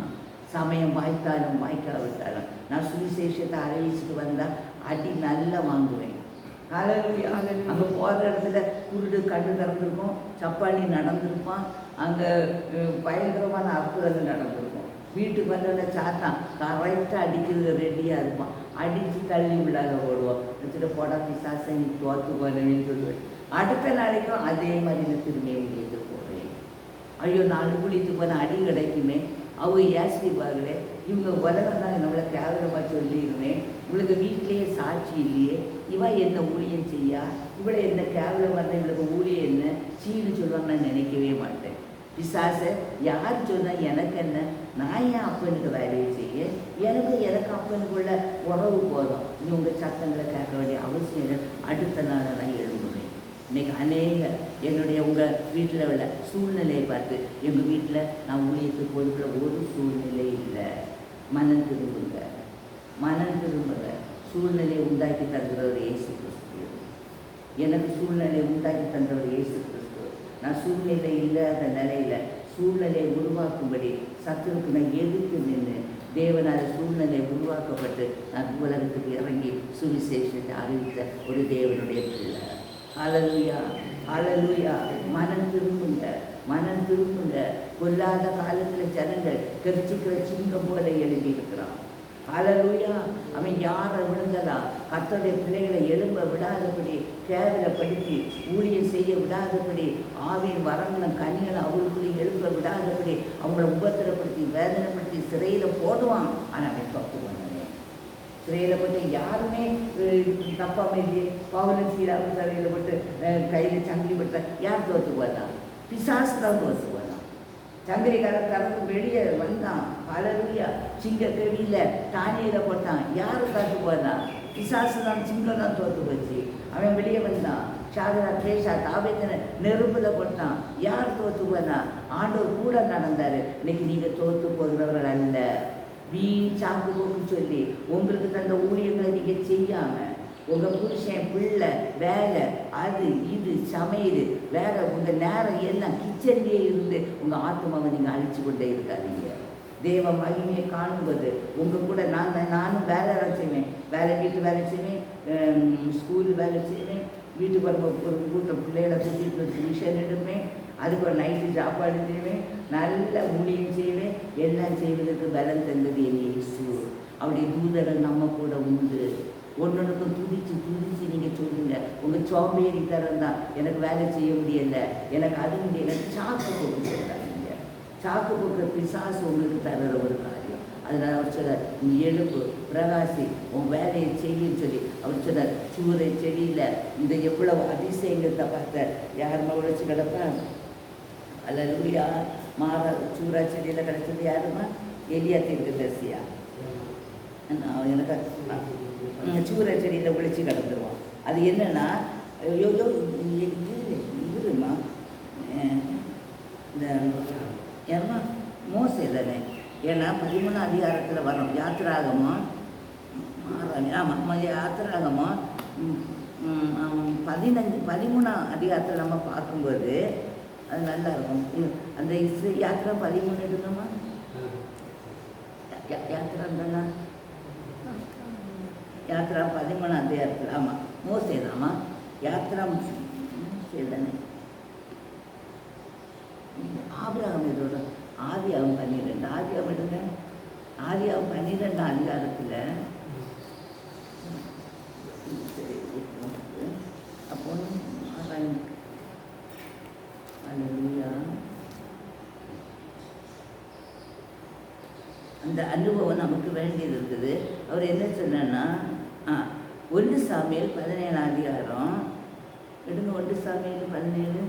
சமயம் வாய்த்தாலும் வாய்க்காவிட்டாலும் நான் சுவிசேஷத்தை அறிவிச்சுட்டு வந்தால் அடி நல்லா வாங்குவேன். ஹல்லேலூயா. அங்கே போகிற இடத்துல குருடு கண்ணு திறந்துருக்கும், சப்பானி நடந்திருப்பான், அங்கே பயங்கரமான அற்புதங்கள் நடந்திருக்கும். வீட்டுக்கு வந்தோடனே சாத்தான் கரெக்டாக அடிக்கிறது ரெடியாக இருப்பான். அடித்து தள்ளி விடாத ஓடுவோம். வச்சுட்டு போடா பிசாசை நீ தோற்று போனேன்னு சொல்லுவேன். அடுத்த நாளைக்கும் அதே மாதிரி நான் திரும்பி உங்களுக்கு போடுறேன். ஐயோ 4 குளித்து போனால் அடி கிடைக்குமே, அவங்க ஏசிப்பார்களே, இவங்க உலகம் தான் நம்மளை கேவலமாக சொல்லிடுவேன், உங்களுக்கு வீட்டிலேயே சாட்சி இல்லையே, இவன் என்ன ஊழியம் செய்யா, இவளை என்ன கேவலமாக இருந்தால் இவளுக்கு ஊழியம் என்ன சீனு சொல்லுவாங்க. நான் நினைக்கவே மாட்டேன். பிசாசை யார் சொன்னால் எனக்கு என்ன, நான் ஏன் அப்பனுக்கு வேலையை செய்ய, எனக்கு அப்பனுக்குள்ள உறவு போதும். நீ உங்கள் சத்தங்களை கேட்க வேண்டிய அவசியம் இல்லை. அடுத்த நாள் நான் எழும்புவேன். இன்றைக்கி அநேக என்னுடைய உங்கள் வீட்டில் உள்ள சூழ்நிலையை பார்த்து எங்கள் வீட்டில் நான் ஊழியத்துக்கு போதுக்குள்ள ஒரு சூழ்நிலை இல்லை. மனம் திரும்புங்க, மனம் திரும்புங்க. சூழ்நிலையை உண்டாக்கி தந்துறவர் இயேசு கிறிஸ்து. எனக்கு சூழ்நிலையை உண்டாக்கி தந்தவர் இயேசு கிறிஸ்து. நான் சூழ்நிலை இல்லாத நிலையில் சூழ்நிலையை உருவாக்கும்படி சத்துருக்கு நான் எதிர்த்து நின்று தேவனால் சூழ்நிலை உருவாக்கப்பட்டு நான் உலகத்துக்கு இறங்கி சுவிசேஷத்தை அறிவித்த ஒரு தேவனுடைய பிள்ளை. ஹல்லேலூயா, ஹல்லேலூயா. மனம் திரும்புங்க, மனம் திரும்புங்க. கொல்லாத காலத்தில் ஜனங்கள் கரிச்சிக்கிற சிங்கம் போல எழுதி இருக்கிறான். ஹல்லேலூயா. அவன் யாரை விழுந்தலாம், கர்த்தருடைய பிள்ளைகளை எழும்ப விடாதபடி, கேவலப்படுத்தி ஊழியம் செய்ய விடாதபடி, ஆவியின் வரங்களும் கனிகளை அவர்களுக்குள்ளே எழுப்ப விடாதபடி அவங்கள உபத்திரப்படுத்தி வேதனைப்படுத்தி சிறையில் போடுவான். ஆனால் அவன் தப்பு பண்ணவே சிறையில் போட்டு யாருமே தப்பாமல் இல்லையே. பவுலும் சீலாவும் சிறையில் போட்டு கையில் சங்கிலி போட்ட யார் தோற்று போதான்? பிசாசு தான் தோற்று போதான். சங்கிலிக்காரன் திறந்து வெளியே வந்தான். ஹல்லேலூயா. சிங்க கவியில் தானியில் போட்டான். யார் தோற்று போதான்? பிசாசு தான், சிங்கம் தான் தோற்று போச்சு. அவன் வெளியே வந்தான். சாதனா பேஷா தாவேதனை நெருப்பில் போட்டான். யார் தோற்று போனா? ஆண்டவர் கூட நடந்தார். இன்னைக்கு நீங்கள் தோற்று போகிறவர்கள் அல்ல. வீண் சாக்கு போக்கு சொல்லி உங்களுக்கு தந்த ஊழியர்களை நீங்கள் செய்யாமல் உங்கள் புருஷன் பிள்ளை வேலை அது இது சமையல் வேற உங்கள் நேரம் எல்லாம் கிச்சன்லேயே இருந்து உங்கள் ஆத்மாவை நீங்கள் அழிச்சு கொண்டே இருக்காதீங்க. தேவ மகிமையை காணும்போது உங்கள் கூட நானும் வேலை செய்வேன், வீட்டு வேலை செய்வேன், ஸ்கூல் வேலை செய்வேன், வீட்டுக்கு ஒரு கூட்டம் பிள்ளைகளை சுற்றிட்டு டியூஷன் எடுப்பேன், அதுக்கு ஒரு நைட்டு சாப்பாடு செய்வேன், நல்ல ஊழியம் செய்வேன். எல்லாம் செய்வதற்கு பலம் தந்தது என் இயேசு. அவருடைய தூதர்கள் நம்ம கூட உண்டு. ஒன்றுக்கும் துடிச்சு நீங்கள் சொல்லுங்க. உங்கள் சோம்பேறித்தரம் தான், எனக்கு வேலை செய்ய முடியலை, எனக்கு அது முடியலை, சாக்கு போக்கு சொல்கிறாங்க. சாக்கு போக்கு பிசாசு உங்களுக்கு தர்ற ஒரு காரியம். அதனால் அவர் சொல்கிறார், நீ எழுப்பு, பிரகாசி, உன் வேலையை செய்யுன்னு சொல்லி அவர் சொன்னார். சூறை செடியில் இந்த எவ்வளவு அதிசயங்கத்தை பார்த்த யாருமா உழைச்சி கிடப்பா? அல்லேலூயா. சூறா செடியில் கிடச்சது யாருமா? எலியா தீர்க்கதரிசியா? எனக்கு சூற செடியில் ஒழிச்சு கிடந்துருவான். அது என்னன்னா, இதுமா இந்த ஏமா மோசே தானே. ஏன்னா 13 அதிகாரத்தில் வரும் யாத்திராகமும். ஆமாம், யாத்திராகமும் 13 அதிகாரத்தில் நம்ம பார்க்கும்போது அது நல்லா இருக்கும். அந்த யாத்திரா 13 எடுக்கணுமா? யாத்திரா யாத்திரா 13 அதிகாரத்தில். ஆமாம், மோசே தான்மா. யாத்திரா மோசே தானே. ஆபிரகாம் இதோட ஆதியாகம் 12. ஆதியாகம் எடுங்க. ஆதியாகம் 12 அதிகாரத்தில் அப்போ அந்த அனுபவம் நமக்கு வேண்டியது இருக்குது. அவர் என்ன சொன்னா, 1 சாமுவேல் 17 அதிகாரம் எடுங்க. 1 சாமுவேல் 17.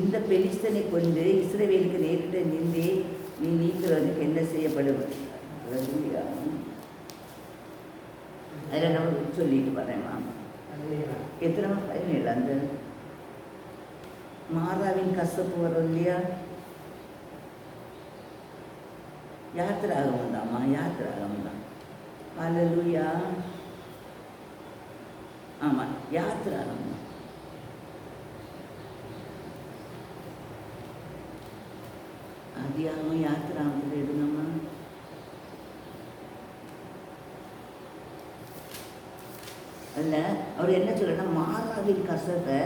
இந்த பெலிஸ்தனை கொண்டு இஸ்ரவேலுக்கு நேரிட்ட நின்றே நீ நீக்கிறதுக்கு என்ன செய்யப்படும்? அதில் நம்ம சொல்லிட்டு வரேம்மா. எத்தனை 17 அந்த மாறாவின் கசப்பு வரும் இல்லையா? யாத்திராகம் தான்மா, யாத்திராகம் தான். அல்லேலூயா. ஆமாம், யாத்திராகம் தான். அதிகாரம் யாத்திராகத்தில் எடுங்கம்மா. அதில் அவர் என்ன சொல்றா, மாறாவின் கசப்பை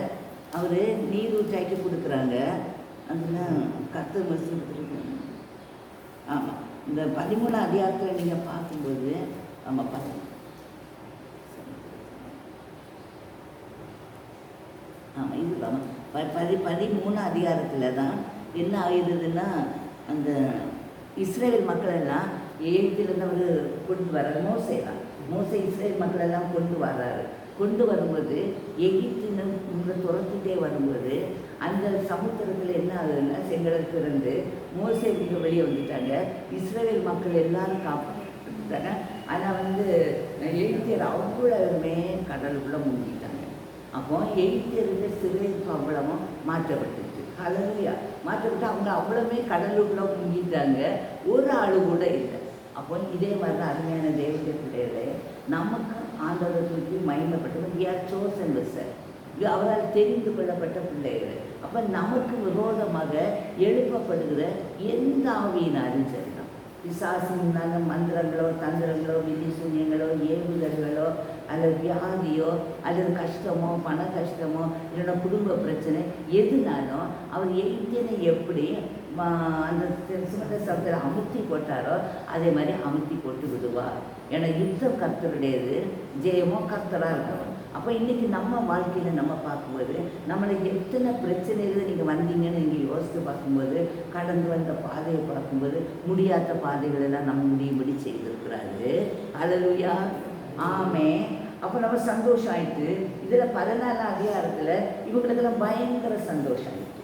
அவர் நீர் ஊற்றாக்கி கொடுக்குறாங்க. அதில் கத்து மசி கொடுத்துருக்காங்க. ஆமாம், இந்த 13 அதிகாரத்தில் நீங்கள் பார்க்கும்போது, ஆமாம் ஆமாம் இதுதான் 13 அதிகாரத்தில் தான் என்ன ஆகிடுதுன்னா, அந்த இஸ்ரேல் மக்கள் எல்லாம் எகிப்திலிருந்து அவர் கொண்டு வர்றாரு. மோசே இஸ்ரேல் மக்கள் எல்லாம் கொண்டு வர்றாரு. கொண்டு வரும்போது எகிப்தின்னு துரத்திட்டே வரும்போது அந்த சமுத்திரத்தில் என்ன ஆகுதுன்னா, செங்கடல் திறந்து மோசே வெளியே வந்துட்டாங்க. இஸ்ரேல் மக்கள் எல்லாரும் காப்பாற்றிட்டாங்க. ஆனால் எகிப்தியர் அவ்வளவுமே கடலுக்குள்ளே முங்கிட்டாங்க. அப்போ எகிப்தியருக்கு சிறை அவ்வளவும் மாற்றப்பட்டுச்சு. அல்லேலூயா. மாற்றப்பட்டு அவங்க அவ்வளவுமே கடலுக்குள்ளே முங்கிட்டாங்க. ஒரு ஆளு கூட இல்லை. அப்போ இதே மாதிரி தான் அருமையான தேவனுடைய பிள்ளைகளே, நமக்கு ஆண்டவரை குறித்து மகிமைப்பட்டவர். we are chosen vessel. அவரால் தெரிந்து கொள்ளப்பட்ட பிள்ளைகள். அப்போ நமக்கு விரோதமாக எழுப்பப்படுகிற எந்த ஆவியினாலும் சரிதான், பிசாசினால மந்திரங்களோ தந்திரங்களோ விதி சூன்யங்களோ ஏவுதல்களோ அல்லது வியாதியோ அல்லது கஷ்டமோ பண கஷ்டமோ இல்லைன்னா குடும்ப பிரச்சனை எதுனாலும் அவர் எகிப்தியனை எப்படி அந்த சிமந்த சப்தத்தில் அமுத்தி போட்டாரோ அதே மாதிரி அமுத்தி போட்டு விடுவார். ஏன்னா யுத்தம் கர்த்தருடையது, ஜெயமோ கர்த்தராக இருக்கணும். அப்போ இன்றைக்கி நம்ம வாழ்க்கையில் நம்ம பார்க்கும்போது நம்மளுக்கு எத்தனை பிரச்சனைகள் நீங்கள் வந்தீங்கன்னு நீங்கள் யோசித்து பார்க்கும்போது, கடந்து வந்த பாதையை பார்க்கும்போது முடியாத பாதைகளெல்லாம் நம்ம முடியும்படி செய்திருக்கிறாரு. அல்லேலூயா. ஆமே. அப்போ நம்ம சந்தோஷம் ஆயிட்டு. இதில் 14 அதிகாரத்தில் இவங்களுக்கெல்லாம் பயங்கர சந்தோஷம் ஆயிடுச்சு.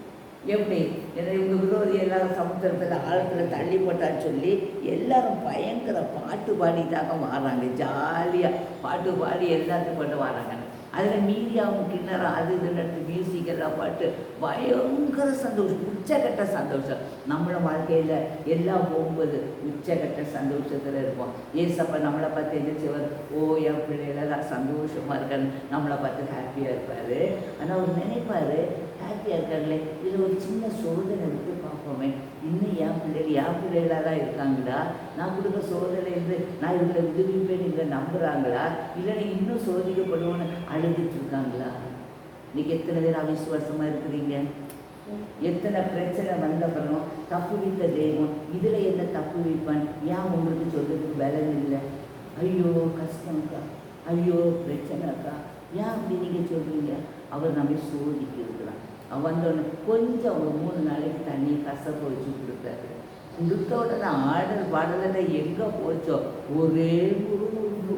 எப்படி இவங்க விரோதி எல்லாரும் சமுத்திரத்தில் ஆழத்தில் தள்ளி போட்டான்னு சொல்லி எல்லாரும் பயங்கர பாட்டு பாடிட்டாங்க வராங்க. ஜாலியாக பாட்டு பாடி எல்லாத்தையும் போட்டு வராங்க. அதில் மீடியாவும் கிண்ணறம் அது இதுன்னு மியூசிக் எல்லாம் பாட்டு பயங்கர சந்தோஷம், உச்சக்கட்ட சந்தோஷம். நம்மளோட வாழ்க்கையில் எல்லாம் போகும்போது உச்சக்கட்ட சந்தோஷத்தில் இருப்போம். ஏசப்பா நம்மளை பார்த்து என்ன செய்வார்? ஓ என் பிள்ளைகளெல்லாம் சந்தோஷமாக இருக்கான்னு நம்மளை பார்த்து ஹாப்பியாக இருப்பார். ஆனால் அவர் நினைப்பார், ஹாப்பியாக இருக்காங்களே, இதில் ஒரு சின்ன சோதனை எடுத்து பார்ப்போமே, இன்னும் என் பிள்ளைகளாக தான் இருக்காங்களா, நான் கொடுக்க சோதனை இருந்து நான் இவங்களை விடுவிப்பேன் இவங்க நம்புகிறாங்களா, இல்லைன்னா இன்னும் சோதிக்கப்படுவோன்னு அழுதுட்டு இருக்காங்களா? இன்றைக்கி எத்தனை பேர் அவிசுவாசமாக இருக்கிறீங்க? எத்தனை பிரச்சனை வந்த பிறகும் தப்பு வைத்த தெய்வம் இதில் என்ன தப்பு வைப்பான்? ஏன் உங்களுக்கு சொல்றதுக்கு பலன் இல்லை? ஐயோ கஷ்டம்க்கா. ஐயோ பிரச்சனைக்கா, ஏன் அப்படி நீங்கள் சொல்கிறீங்க? அவர் நம்மை சோதிக்கிறான். அவன் வந்தோடனே கொஞ்சம் ஒரு 3 நாளைக்கு தண்ணி கசப்பை வச்சு கொடுத்தாரு. கொடுத்த உடனே ஆடல் பாடலில் எங்கே போச்சோ ஒரே முருமுரு.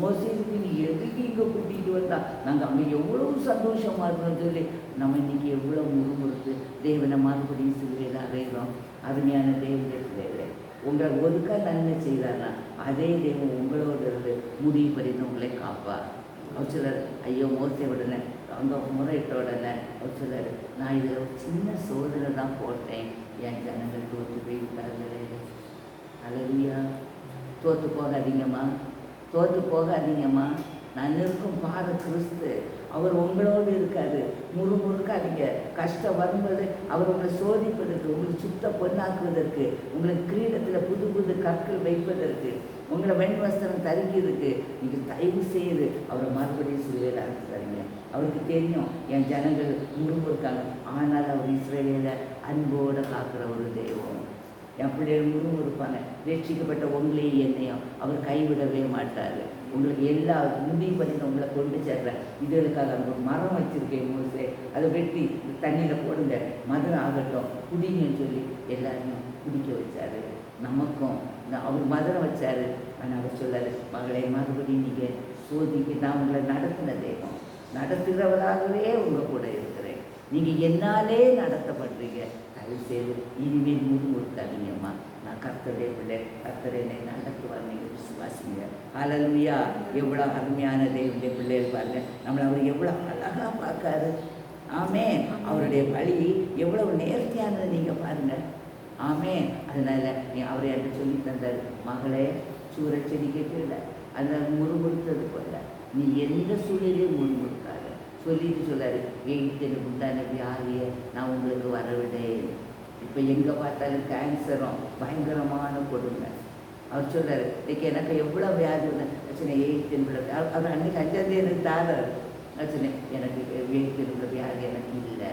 மோசேக்கு நீ எதுக்கு இங்கே கூட்டிகிட்டு வந்தா? நாங்கள் அங்கே எவ்வளோ சந்தோஷமாக இருக்கோம் சொல்லி நம்ம இன்னைக்கு எவ்வளோ முறுமுறுத்து தேவனை மறுபடியும் சிலுவையில் அறைகிறோம். அருமையான தேவனுடைய உங்களை ஒதுக்கா நன்மை செய்தார்னா அதே தெய்வம் உங்களோட இருந்து முடிவு பறிந்து உங்களை காப்பார். அவர் சிலர் ஐயோ மோசை உடனே அவங்க முறையிட்ட உடனே அவர் சிலர் நான் இதில் ஒரு சின்ன சோதனை தான் போட்டேன், என் ஜனங்கள் தோற்று போய்விட்டார்களே. அல்லேலூயா. தோற்று போகாதீங்கம்மா, தோற்று போகாதீங்கம்மா. நான் இருக்கும் பாத கிறிஸ்து, அவர் உங்களோடு இருக்காது. முறுமுறுக்காதீங்க. கஷ்டம் வரும்போது அவர் உங்களை சோதிப்பதற்கு, உங்களுக்கு சுத்த பொண்ணாக்குவதற்கு, உங்களுக்கு கிரீடத்தில் புது புது கற்கள் வைப்பதற்கு, உங்களை வெண்வஸ்திரம் தரிக்கிறதுக்கு நீங்கள் தயவு செய்து அவரை மறுபடியும் சிலுவையில் அழைச்சிட்டாருங்க. அவருக்கு தெரியும் என் ஜனங்கள் முறுமுறுக்காங்க, ஆனால் அவர் இஸ்ரவேலை அன்போடு காக்கிற ஒரு தெய்வம். என் பிள்ளைகள் முறுமுறுப்பாங்க. ரட்சிக்கப்பட்ட உங்களையும் என்னையும் அவர் கைவிடவே மாட்டார். உங்களுக்கு எல்லா முடிவு பண்ணி உங்களை கொண்டு சேர்றேன். இதுகளுக்காக அங்கே ஒரு மரம் வச்சுருக்கேன் மோசே, அதை வெட்டி தண்ணியில் போடுங்க, மதுரை ஆகட்டும், குடிங்கன்னு சொல்லி எல்லாரையும் குடிக்க வச்சார். நமக்கும் அவர் மதுரை வச்சார். ஆனால் அவர் சொல்லார், மகளை மறுபடியும் நீங்கள் சோதிக்கு நான் உங்களை நடத்தின தெய்வம், நடத்துகிறவராகவே உங்கள் கூட இருக்கிறேன். நீங்கள் என்னாலே நடத்தப்படுறீங்க. தயவு செய்து இனிமேல் முறுமுறுக்காதீங்கம்மா. நான் கர்த்தருடைய பிள்ளை, கர்த்தரை என்னை நடத்துவார், நீங்கள் விசுவாசிங்க. அல்லேலூயா. எவ்வளோ அருமையான தேவனுடைய பிள்ளைகள் பாருங்க. நம்மளை அவர் எவ்வளோ அழகாக பார்க்காரு. ஆமே. அவருடைய வழி எவ்வளவு நேர்த்தியானது நீங்கள் பாருங்கள். ஆமே. அதனால் அவரை என்று சொல்லி தந்தார், மகளே சூரச்செடிக்க கீழே அந்த முறுமுறுத்தது போல நீ எந்த சூழலையும் முறுமுறுக்காத சொல்லிட்டு சொல்லாரு, எகிப்தில் உண்டான வியாதியை நான் உங்களுக்கு வரவிடேன். இப்போ எங்கே பார்த்தாலும் கேன்சரும் பயங்கரமான கொடுமை. அவர் சொல்கிறார், இன்னைக்கு எனக்கு எவ்வளோ வியாதி வச்சுனே எகிப்தின் உள்ள. அவர் அன்றைக்கி 5ஆம் தேதி தாரார் வச்சுனே, எனக்கு எகிப்தின் உள்ள வியாதி எனக்கு இல்லை.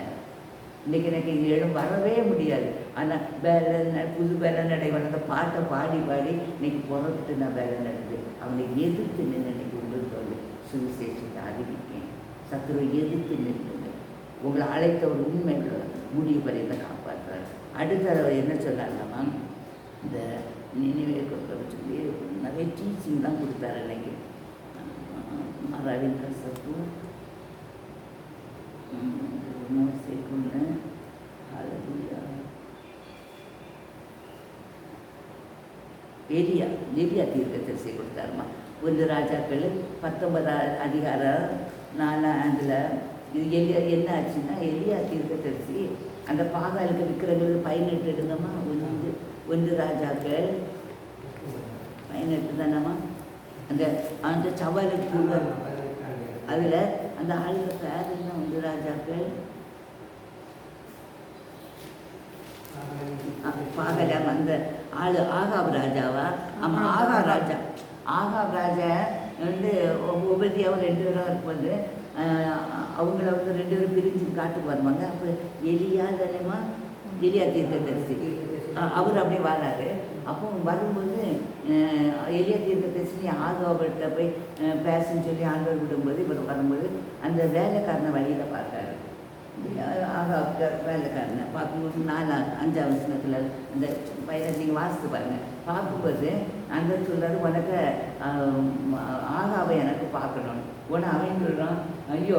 இன்றைக்கி எனக்கு இது எழும் வரவே முடியாது. ஆனால் புது பேரன் நடை அந்த பாட்டை பாடி பாடி இன்னைக்கு புறப்பட்டு நான் பேரன் நடந்து அவனை எதிர்த்து நின்று இன்னைக்கு உங்களுக்கு வந்து சுவிசேஷத்தை அறிவிக்கேன். சத்துருவை எதிர்த்து நின்று உங்களை அழைத்த ஒரு உண்மை முடிவு பறிந்த காப்பாற்றுறார். அடுத்த தடவை என்ன சொன்னாங்கம்மா, இந்த நினைவே கொடுக்க சொல்லி நிறைய டீச்சிங் தான் கொடுத்தாரு. அன்னைக்கு மராவின் கசப்பு மோசேக்குன்னு எலியா தீர்க்கதரிசி கொடுத்தாருமா. 1 ராஜாக்கள் 19ஆம் அதிகாரம் 4 இது என்ன ஆச்சுன்னா, எலியா தீர்க்கதரிசி அந்த பாகாலுக்கு விற்கிறவங்களுக்கு 18 எடுங்கம்மா. 1 ராஜாக்கள் 18 தானம்மா. அந்த சவாலுக்கு அதில் அந்த ஆளுக்கு பேர் என்ன? 1 ராஜாக்கள் பாகலாம். அந்த ஆள் ஆகாப் ராஜாவா? ஆமாம், ஆகாப் ராஜா வந்து உபதியாவும் 2 பேரும் இருக்கும்போது அவங்கள வந்து 2 பேரும் பிரிஞ்சு காட்டுக்கு வருவாங்க. அப்போ எலியா தானேம்மா, எலியா தீர்க்கதரிசி அவர் அப்படியே வராரு. அப்போ வரும்போது எலியா தீர்க்கதரிசி ஆகாவர்கிட்ட போய் பேசுன்னு சொல்லி ஆண்டவர் விடும்போது இவர் வரும்போது அந்த வேலைக்காரனை வழியில் பார்த்தாரு. வேலைக்காரனை பார்க்கும்போது 4-5ஆம் வசனத்தில் அந்த பையனை நீங்கள் வாசித்து பாருங்கள். பார்க்கும்போது அந்த சொல்கிறாரு, உனக்கு ஆகாவை எனக்கு பார்க்கணும். உடனே அவன் சொல்கிறான், ஐயோ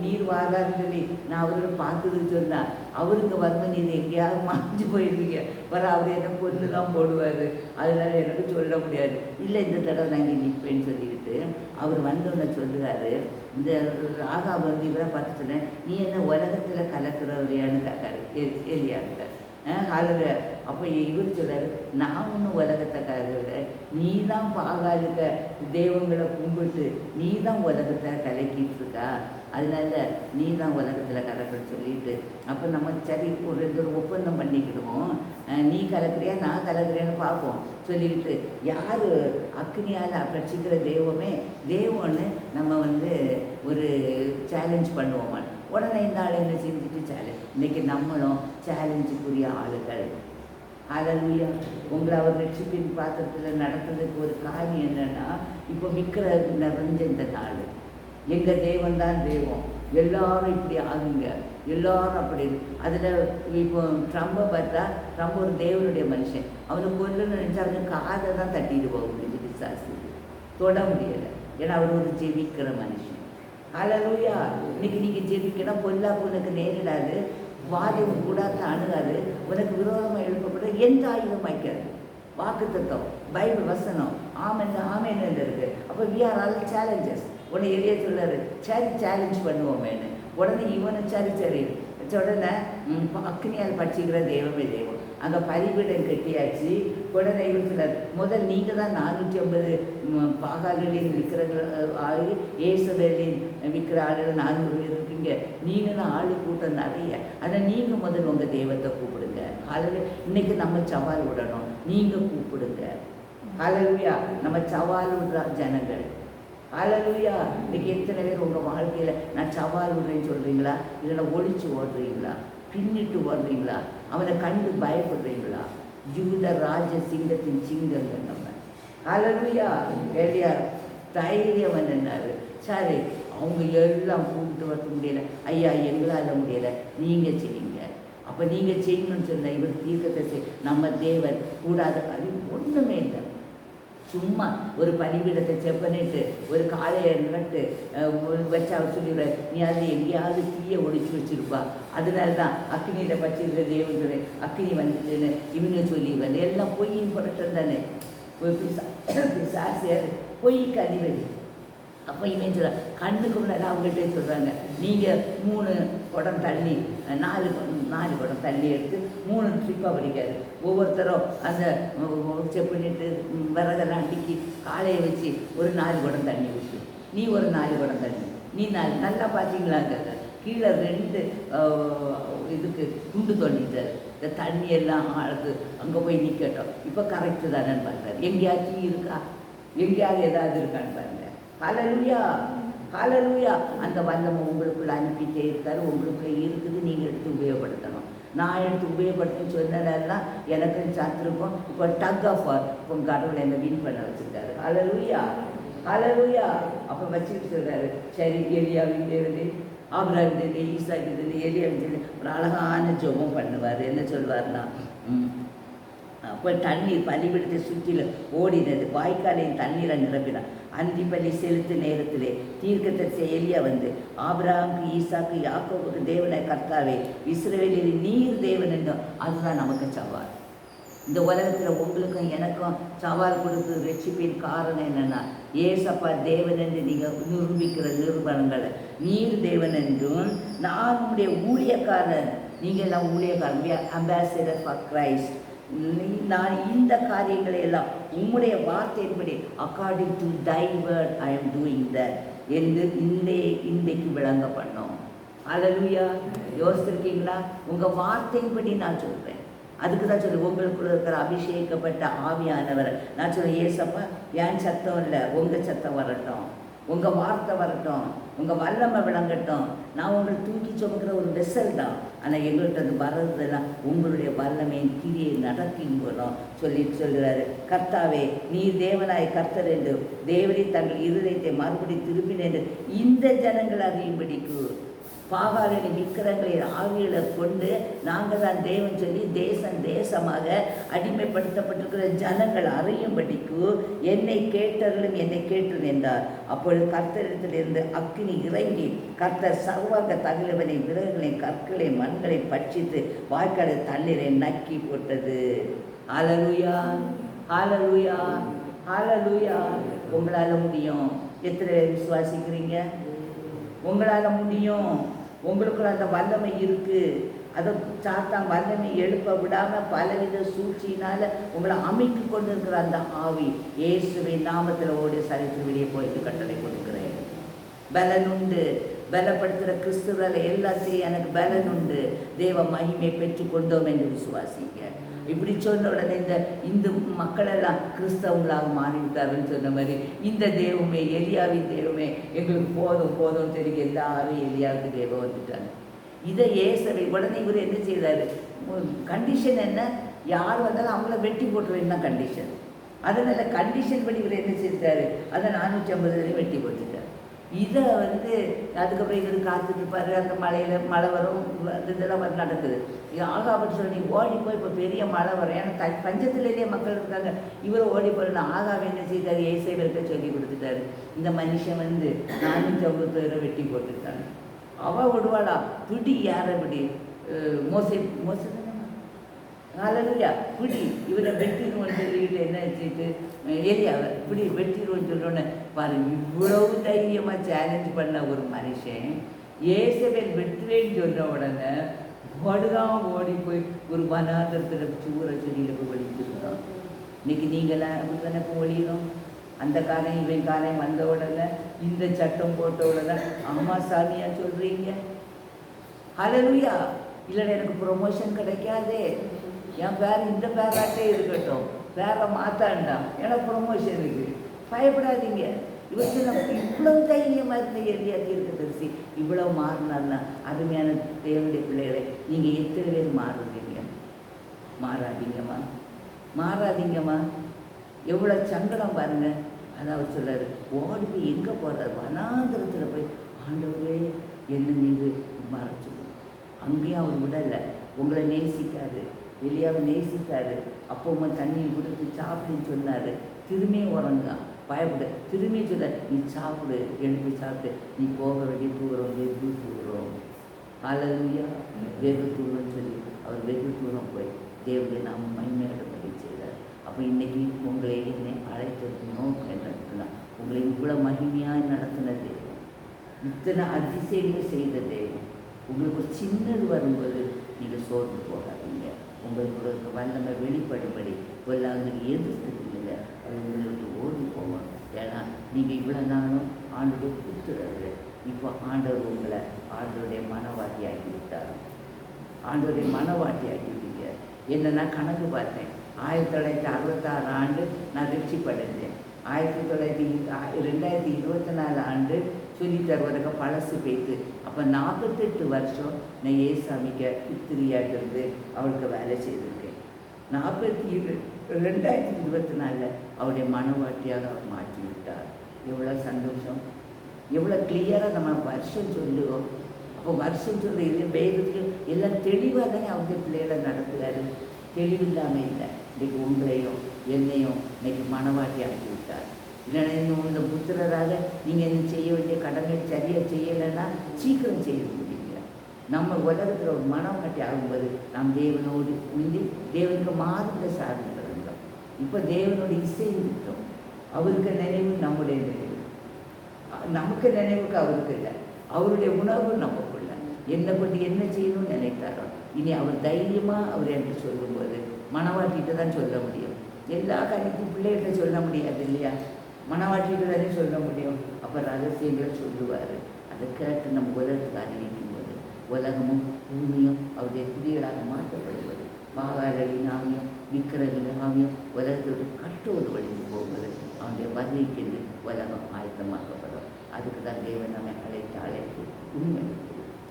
நீர் வாரான்னு சொல்லி நான் அவரோட பார்த்துன்னு சொன்னா அவருக்கு வரும நீர் எங்கேயாவது மாஞ்சி போயிடுவீங்க, வர அவர் என்ன பொண்ணு தான் போடுவார், அதனால எனக்கு சொல்ல முடியாது. இல்லை இந்த தடவை நாங்கள் நிற்பேன்னு சொல்லிக்கிட்டு அவர் வந்தோன்னு சொல்லுறாரு. இந்த ஆகா வந்து இவரை பார்த்து சொன்னேன், நீ என்ன உலகத்தில் கலக்கிறவரையான்னு கேட்டார் எலியாட்ட. அதில் அப்போ இவர் சொல்கிறார், நான் ஒன்றும் உலகத்தை கலக்கல, நீ தான் பாகாலுக்க தெய்வங்களை கும்பிட்டு நீ தான் உலகத்தை கலக்கிட்டு இருக்கா, அதனால நீ தான் உலகத்தில் கலக்கன்னு சொல்லிட்டு அப்போ நம்ம சரி ஒரு ஒப்பந்தம் பண்ணிக்கிடுவோம், நீ கலக்கிறியா நான் கலக்கிறேன்னு பார்ப்போம் சொல்லிக்கிட்டு யார் அக்னியால் பிரச்சிக்கிற தெய்வமே தெய்வம்னு நம்ம வந்து ஒரு சேலஞ்ச் பண்ணுவோமா. உடனே இந்த ஆள் என்ன செஞ்சுட்டு சேலஞ்ச். இன்றைக்கி நம்மளும் சேலஞ்சுக்குரிய ஆளுகள். அல்லேலூயா. உங்களை அவர் ரட்சிப்பின் பாத்திரத்தில் நடத்துறதுக்கு ஒரு காரியம் என்னென்னா, இப்போ விற்கிற நிறைஞ்ச இந்த நாள் எங்கள் தேவன் தான் தெய்வம், எல்லாரும் இப்படி ஆகுங்க, எல்லாரும் அப்படி. அதில் இப்போ ட்ரம்பை பார்த்தா ட்ரம்ப் ஒரு தேவனுடைய மனுஷன், அவனை கொல்லணும்னு நினச்சா அவனுக்கு காதை தான் தட்டிட்டு போக முடியுது, பிசாசு தொட முடியலை. ஏன்னா அவர் ஒரு ஜெபிக்கிற மனுஷன். ஹல்லேலூயா. இன்னைக்கு நீங்கள் ஜெபிக்கணும், பொல்லாப்பு உனக்கு நேரிடாது, வாதம் கூடாது அணுகாது, உனக்கு விரோதமாக எழுப்பப்பட எந்த ஆயுதம் வைக்காது. வாக்கு தத்துவம், பைபிள் வசனம், ஆமென்னு இருக்கு. அப்போ வி ஆர் ஆல் சேலஞ்சஸ். உடனே எளிய சொல்றாரு, சரி சேலஞ்ச் பண்ணுவோமேன்னு. உடனே இவனை சரி உடனே அக்னியால் பட்சிக்கிற தெய்வமே தெய்வம். அங்கே பரிபீடம் கட்டியாச்சு. உடனே இவர் சொன்னார், முதல் நீங்கள் தான் 450 பாகால்களின் விற்கிற ஆள், ஏசபேலின் விற்கிற ஆளுகள் 400 பேர் இருக்கீங்க, நீங்களும் ஆளு கூட்டம் நிறைய. ஆனால் நீங்கள் முதல் உங்கள் தெய்வத்தை கூப்பிடுங்க. அதில் இன்னைக்கு நம்ம சவால் விடணும், நீங்கள் கூப்பிடுங்க. ஹல்லேலூயா. நம்ம சவால் விடுற ஜனங்கள். ஹல்லேலூயா. இன்னைக்கு எத்தனை பேர் உங்கள் வாழ்க்கையில் நான் சவால் விடுறேன்னு சொல்கிறீங்களா? இல்லைன்னா ஒழிச்சு ஓடுறீங்களா? பின்னிட்டு ஓடுறீங்களா? அவனை கண்டு பயப்படுறீங்களா? யூத ராஜ சிங்கத்தின் சிங்கங்கள் நம்ம. ஹல்லேலூயா. எலியார் தைரியம் என்னன்னாரு, சரி அவங்க எல்லாம் கூப்பிட்டு வர முடியலை, ஐயா எங்களால் முடியலை, நீங்கள் செய்யுங்க. அப்போ நீங்கள் செய்யணும்னு சொன்ன இவர் தீர்க்கத்தை நம்ம தேவன் கூடாத காரியம் ஒன்றுமே இல்லை. சும்மா ஒரு பலிபீடத்தை செப்பனிட்டு ஒரு காளையை நட்டு வச்சு அவர் சொல்லிடுற, நீ அதில் எங்கேயாவது தீயை ஒழிச்சு வச்சுருப்பா, அதனால தான் அக்னியில் பச்சிருக்கிற தேவன் சொல்லி அக்னி வந்துட்டுன்னு இவங்க சொல்லிடுவாங்க. எல்லாம் பொய்யின் புரட்டம் தானே, பிசாசியார் பொய்க்கு அதிபதி. அப்போ இவன் சொல்ல கண்ணுக்கு முன்னாடி அவங்கள்ட்டே சொல்கிறாங்க, நீங்கள் 3 குடம் தண்ணி 4 குடம் தண்ணி எடுத்து 3 ட்ரிப்பாக படிக்காது, ஒவ்வொருத்தரும் அந்த செப்பனிட்டு விறகெல்லாம் அடிக்கி காலையை வச்சு ஒரு 4 குடம் தண்ணி ஊற்றி, நீ ஒரு 4 குடம் தண்ணி, நீ 4 நல்லா பார்த்தீங்களாங்க. கீழே 2 இதுக்கு குண்டு தோண்டிட்டார். இந்த தண்ணியெல்லாம் ஆளுக்கு அங்கே போய் நிற்கட்டும். இப்போ கரெக்டு தானேன்னு பார்த்தாரு. எங்கேயாச்சும் இருக்கா, எங்கேயாவது ஏதாவது இருக்கான்னு பாருங்க. ஹல்லேலூயா. ஹல்லேலூயா. அந்த வல்லமை உங்களுக்குள்ள அனுப்பிட்டே இருக்காரு, உங்களுக்குள்ள இருக்குது, நீங்கள் எடுத்து உபயோகப்படுத்தணும். நான் எடுத்து உபயோகப்படுத்தி சொன்னதெல்லாம் எனக்கு சாத்திருக்கோம். இப்போ டக் ஆஃப் வார், இப்போ கடவுளை என்னை வின் பண்ண வச்சுருக்காரு. ஹல்லேலூயா. ஹல்லேலூயா. அப்போ வச்சுக்கிட்டு சொல்கிறாரு, சரி எலியாவின் தேவனே, ஆபிரகாம் தேவனே, ஈசாக்கு தேவனே, எலியாவின் தேவனே. ஒரு அழகான ஜெபம் பண்ணுவார். என்ன சொல்வார்னா, அப்போ தண்ணீர் பலிபீடத்தை சுற்றிலும் ஓடினது, வாய்க்காலின் தண்ணீரை நிரப்பினார். அந்தி பலி செலுத்து நேரத்திலே தீர்க்கதரிசி எலியா வந்து, ஆபிரகாமுக்கு ஈசாக்கு யாக்கோபுக்கு தேவனை கர்த்தாவே, இஸ்ரவேலில் நீர் தேவன் என்றும். அதுதான் நமக்கு சவால். இந்த உலகத்தில் உங்களுக்கும் எனக்கும் சவால் கொடுத்து ரட்சிப்பின் காரணம் என்னென்னா, ஏசப்பா தேவன் என்று நீங்கள் நிரூபிக்கிற நிரூபணங்களை, நீர் தேவன் என்றும் நான் உங்களுடைய ஊழியக்காரன், நீங்கள் எல்லாம் ஊழியக்காரன், அம்பாசிடர் ஃபார் கிரைஸ்ட். நான் இந்த காரியங்களை எல்லாம் உம்முடைய வார்த்தையின்படி according to thy word I am doing that என்று இன்றைக்கு விளங்க பண்ணோம். ஹல்லேலூயா. யோசிச்சிருக்கீங்களா? உங்கள் வார்த்தையின்படி நான் சொல்கிறேன். அதுக்கு தான் சொல்லு, உங்களுக்குள்ள இருக்கிற அபிஷேகப்பட்ட ஆவியானவர். நான் சொல்கிறேன், ஏசப்பா என் சத்தம் இல்லை, உங்கள் சத்தம் வரட்டும், உங்கள் வார்த்தை வரட்டும், உங்கள் வல்லமை விளங்கட்டும். நான் உங்களை தூக்கி சுமக்கிற ஒரு வெசல் தான், ஆனால் எங்கள்கிட்ட அது வர்றதெல்லாம் உங்களுடைய வல்லமையின் கிரியை நடத்தின்னு போனோம் சொல்கிறாரு. கர்த்தாவே நீ தேவனாய் கர்த்தர் என்று தேவனை தங்கள் இருதயத்தை மறுபடி திருப்பினேன் இந்த ஜனங்கள் அறியும்படிக்கு பாகாலின் விக்கிரங்களின் ஆவிகளை கொண்டு நாங்கள் தான் தேவன் சொல்லி தேசமாக அடிமைப்படுத்தப்பட்டிருக்கிற ஜனங்கள் அறியும்படிக்கு என்னை கேட்டவர்களும் என்னை கேட்டு நின்றார். அப்பொழுது கர்த்தரிடத்திலிருந்து அக்கினி இறங்கி கர்த்தர் சர்வாங்க தகவலை விறகுகளை கற்களை மண்களை பட்சித்து வாய்க்காலை தண்ணீரை நக்கி போட்டது. ஹல்லேலூயா. ஹல்லேலூயா. ஹல்லேலூயா. உங்களால் முடியும். எத்தனை விசுவாசிக்கிறீங்க? உங்களால் முடியும். உங்களுக்குள்ள அந்த வல்லமை இருக்குது. அதை சாத்தான் வல்லமை எழுப்ப விடாமல் பலவித சூழ்ச்சியினால் உங்களை அமைத்து கொண்டு இருக்கிற அந்த ஆவி இயேசுவின் நாமத்தில் ஓடி சரித்து வெளியே போயிட்டு கட்டளை கொடுக்குறேன். பலன் உண்டு. பலப்படுத்துகிற கிறிஸ்துவர்கள் எல்லாத்தையும் எனக்கு பலன் உண்டு. தேவ மகிமை பெற்று கொண்டோம் என்று விசுவாசிங்க. இப்படி சொன்ன உடனே இந்த இந்து மக்களெல்லாம் கிறிஸ்தவங்களாக மாறிவிட்டார்கள் சொன்ன மாதிரி இந்த தெய்வமே, எலியாவின் தெய்வமே எங்களுக்கு போதும் போதும் தெரியும். எல்லாரும் எலியாவுக்கு தெய்வம் வந்துட்டாங்க. இதை ஏசவை உடனே இவர் என்ன செய்தார்? கண்டிஷன் என்ன? யார் வந்தாலும் அவங்கள வெட்டி போட்டுருவேன் தான் கண்டிஷன். அதனால் கண்டிஷன் படி இவர் என்ன செய்தார், அதை 450 வெட்டி போட்டுட்டார். இதை அதுக்கப்புறம் இவர் காத்துட்டு இருப்பார். அந்த மழை வரும், இதெல்லாம் நடக்குது. ஆகாபடி சொல்லி ஓடி போய் இப்போ பெரிய மழை வரும், ஏன்னா பஞ்சத்திலேயே மக்கள் இருக்காங்க. இவர் ஓடி போய் ஆகாவை என்ன செய்தார், ஏசேவர்கிட்ட சொல்லி கொடுத்துட்டாரு, இந்த மனுஷன் 450 வெட்டி போட்டுட்டாங்க. அவள் விடுவாளா, பிடி யாரை பிடி, மோசை ஹல்லேலூயா, பிடி இவரை வெட்டிடுவோன்னு சொல்லிக்கிட்டு என்ன வச்சுட்டு ஏரியாவை இப்படி வெட்டிடுவோன்னு சொல்லணுன்னு பாருங்க. இவ்வளவு தைரியமாக சேலஞ்ச் பண்ண ஒரு மனுஷன் ஏசபேல் வெட்டுவேன்னு சொன்ன உடனே ஓடுதான் ஓடி போய் ஒரு வனாந்தரத்தில் சூற செடியில் போய் ஒழிச்சிருந்தோம். இன்னைக்கு நீங்களாம் அப்படி தானே இப்போ ஒழியணும். அந்த காலம் இவன் காலம் வந்த உடனே, இந்த சட்டம் போட்ட உடனே அம்மா சாமியா சொல்கிறீங்க. ஹல்லேலூயா. இல்லைன்னா எனக்கு ப்ரொமோஷன் கிடைக்காதே, என் பேர் இந்த பேராட்டே இருக்கட்டும், பேரை மாற்றாண்டாம், ஏன்னா ப்ரொமோஷன் இருக்குது. பயப்படாதீங்க. இவருக்கு இவ்வளவு தைரியமாக இருந்த எரியா தீர்க்கதரிசி இவ்வளவு மாறினார்னா, அருமையான தேவனுடைய பிள்ளைகளை நீங்கள் எத்தனை பேர் மாறுறீங்க? மாறாதீங்கம்மா, மாறாதீங்கம்மா. எவ்வளோ சங்கடம் பாருங்க. அதாவது சொல்கிறார், ஓடி போய் எங்கே போகிறார், வனாந்திரத்தில் போய் ஆண்டவரே என்ன நீங்கள் மறைச்சிடும். அங்கேயும் அவர் விடலை, உங்களை நேசிக்காரு, எலியாவை நேசித்தார். அப்போ தண்ணி கொடுத்து சாப்பிடுன்னு சொன்னார். திரும்பி உறங்க பயப்பட, திரும்பி சொல்ல, நீ சாப்பிடு, எழுப்பி சாப்பிட்டு நீ போக வேண்டிய தூரம் வெகு தூரம். ஹல்லேலூயா. வெகு தூரம்னு சொல்லி அவர் வெகு தூரம் போய் தேவனை நாம் மகிமையாடும்படி செய்தார். அப்போ இன்றைக்கி உங்களை என்னை அழைத்தது நோக்கம் என்னன்னா, உங்களை இவ்வளோ மகிமையாக நடத்தின தேவன், இத்தனை அதிசயங்கள் செய்த தேவன். உங்களுக்கு ஒரு சின்னது வரும்போது நீங்கள் சோர்ந்து போகாதீங்க. உங்களுக்கு வல்லமை வெளிப்படும்படி பொல்லாதவங்களுக்கு எதிர்த்து இல்லை, அது உங்களுக்கு ஓடி போவோம். ஏன்னா நீங்கள் இவ்வளோ நாளும் ஆண்டோட கொடுத்துறாரு. இப்போ ஆண்டவர் உங்களை ஆண்டோடைய மனவாட்டி ஆக்கி விட்டார். ஆண்டோடைய மனவாட்டி ஆக்கிவிட்டீங்க. என்னென்னா கணக்கு பார்த்தேன், 1966 ஆண்டு நான் ரட்சிப்படைந்தேன். 2024 ஆண்டு சொல்லி தருவதற்கு பழசு போய்த்து. அப்போ 48 வருஷம் நான் ஏசாமிக்க பித்திரியாகிறது அவளுக்கு வேலை செய்திருக்கேன். 2024 அவருடைய மனவாட்டியாக அவர் மாற்றி விட்டார். எவ்வளோ சந்தோஷம், எவ்வளோ கிளியராக நம்ம வருஷம் சொல்லுவோம். அப்போ வருஷம் சொல்ல இது வேதத்துக்கு எல்லாம் தெளிவாக தானே அவங்க பிள்ளைகளை நடத்துகிறாரு. தெளிவில்லாமல் இல்லை. இன்றைக்கு உங்களையும் என்னையும் இன்னைக்கு மனவாட்டி ஆக்கி விட்டார். இல்லைன்னா இன்னும் இந்த புத்திரராக நீங்கள் என்ன செய்ய வேண்டிய கடமை சரியாக செய்யலைன்னா சீக்கிரம் செய்ய முடியுங்க. நம்ம உலகத்தில் ஒரு மனவாட்டி ஆகும்போது நாம் தேவனோடு முந்தி தேவனுக்கு மாறுத சார்ந்து இருந்தோம். இப்போ தேவனோட இசை விட்டோம். அவருக்கு நினைவு நம்முடைய நினைவு, நமக்கு நினைவுக்கு அவருக்கு இல்லை. அவருடைய உணவு நமக்குள்ள என்னை கொண்டு என்ன செய்யணும்னு நினைத்தாரோ இனி அவர் தைரியமாக அவர் என்று சொல்லும்போது மனவாட்டிகிட்ட தான் சொல்ல முடியும். எல்லா காரியத்தையும் பிள்ளைகிட்ட சொல்ல முடியாது இல்லையா, மனவாட்டிகிட்ட தானே சொல்ல முடியும். அப்போ ரகசியங்களை சொல்லுவார். அதை கேட்டு நம்ம உலகத்துக்கு அறிவிக்கும் போது உலகமும் பூமியும் அவருடைய குடிகளாக மாற்றப்படுவது, பாகாரலின் ஆவியம் விக்கிரகின் ஆவியம் உலகத்தோடு கட்டோடு வழிந்து போகும்போது அவனுடைய வருகைக்கு உலகம் ஆயத்தமாக்கப்படும். அதுக்கு தான் தேவன் நம்மை அழைத்து உண்மை.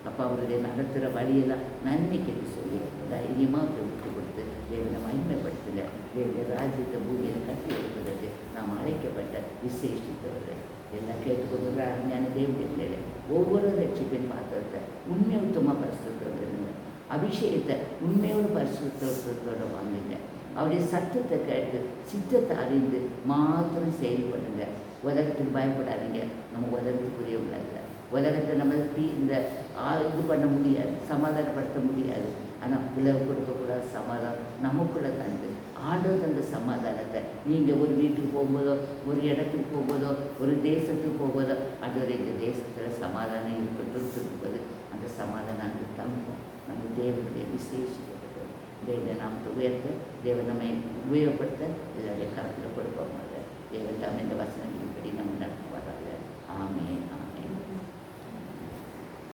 அப்போ அவருடைய நடத்துகிற வழியெல்லாம் நன்மைக்கு சொல்லி தைரியமாக விட்டு கொடுத்து தேவனை மகிமைப்படுத்தல தேவனுடைய ராஜ்யத்தை பூமியை கட்டி எடுப்பதற்கு நாம் அழைக்கப்பட்ட விசேஷித்தவர்கள். எல்லாம் கேட்டுக்கொண்டு அருமையான தேவனுடைய ஒவ்வொரு ரட்சிப்பின் பாத்திரத்தை உண்மையுத்தமாக பரிசுத்தவங்க, அபிஷேகத்தை உண்மையோடு பரிசுத்தோடு வாங்குங்க. அவருடைய சத்தத்தை கேட்டு சித்தத்தை அறிந்து மாத்திரம் செயல்படுங்க. உலகத்துக்கு பயப்படாதீங்க. நம்ம உலகத்துக்குரியவங்க இல்லை. உலகத்தை நம்ம இந்த இது பண்ண முடியாது, சமாதானப்படுத்த முடியாது. ஆனால் பிளவு கொடுக்கக்கூடாது. சமாதானம் நமக்குள்ளே தந்து ஆண்டவர் தந்த சமாதானத்தை நீங்கள் ஒரு வீட்டுக்கு போகும்போதோ, ஒரு இடத்துக்கு போகும்போதோ, ஒரு தேசத்துக்கு போகும்போதோ, அது ஒரு இந்த தேசத்தில் சமாதானம் இருப்பது அந்த சமாதானம் அங்கு தங்கும். நம்ம தேவனுடைய விசேஷிக்கப்பட்டது. தேவனை நாம் உயர்த்த, தேவன் நம்மை உபயோகப்படுத்த எல்லாருடைய கருத்தில் கொடுப்போம். தேவன் தாம் இந்த வசனங்களின்படி நம்ம நடந்து வராங்க. ஆமென்.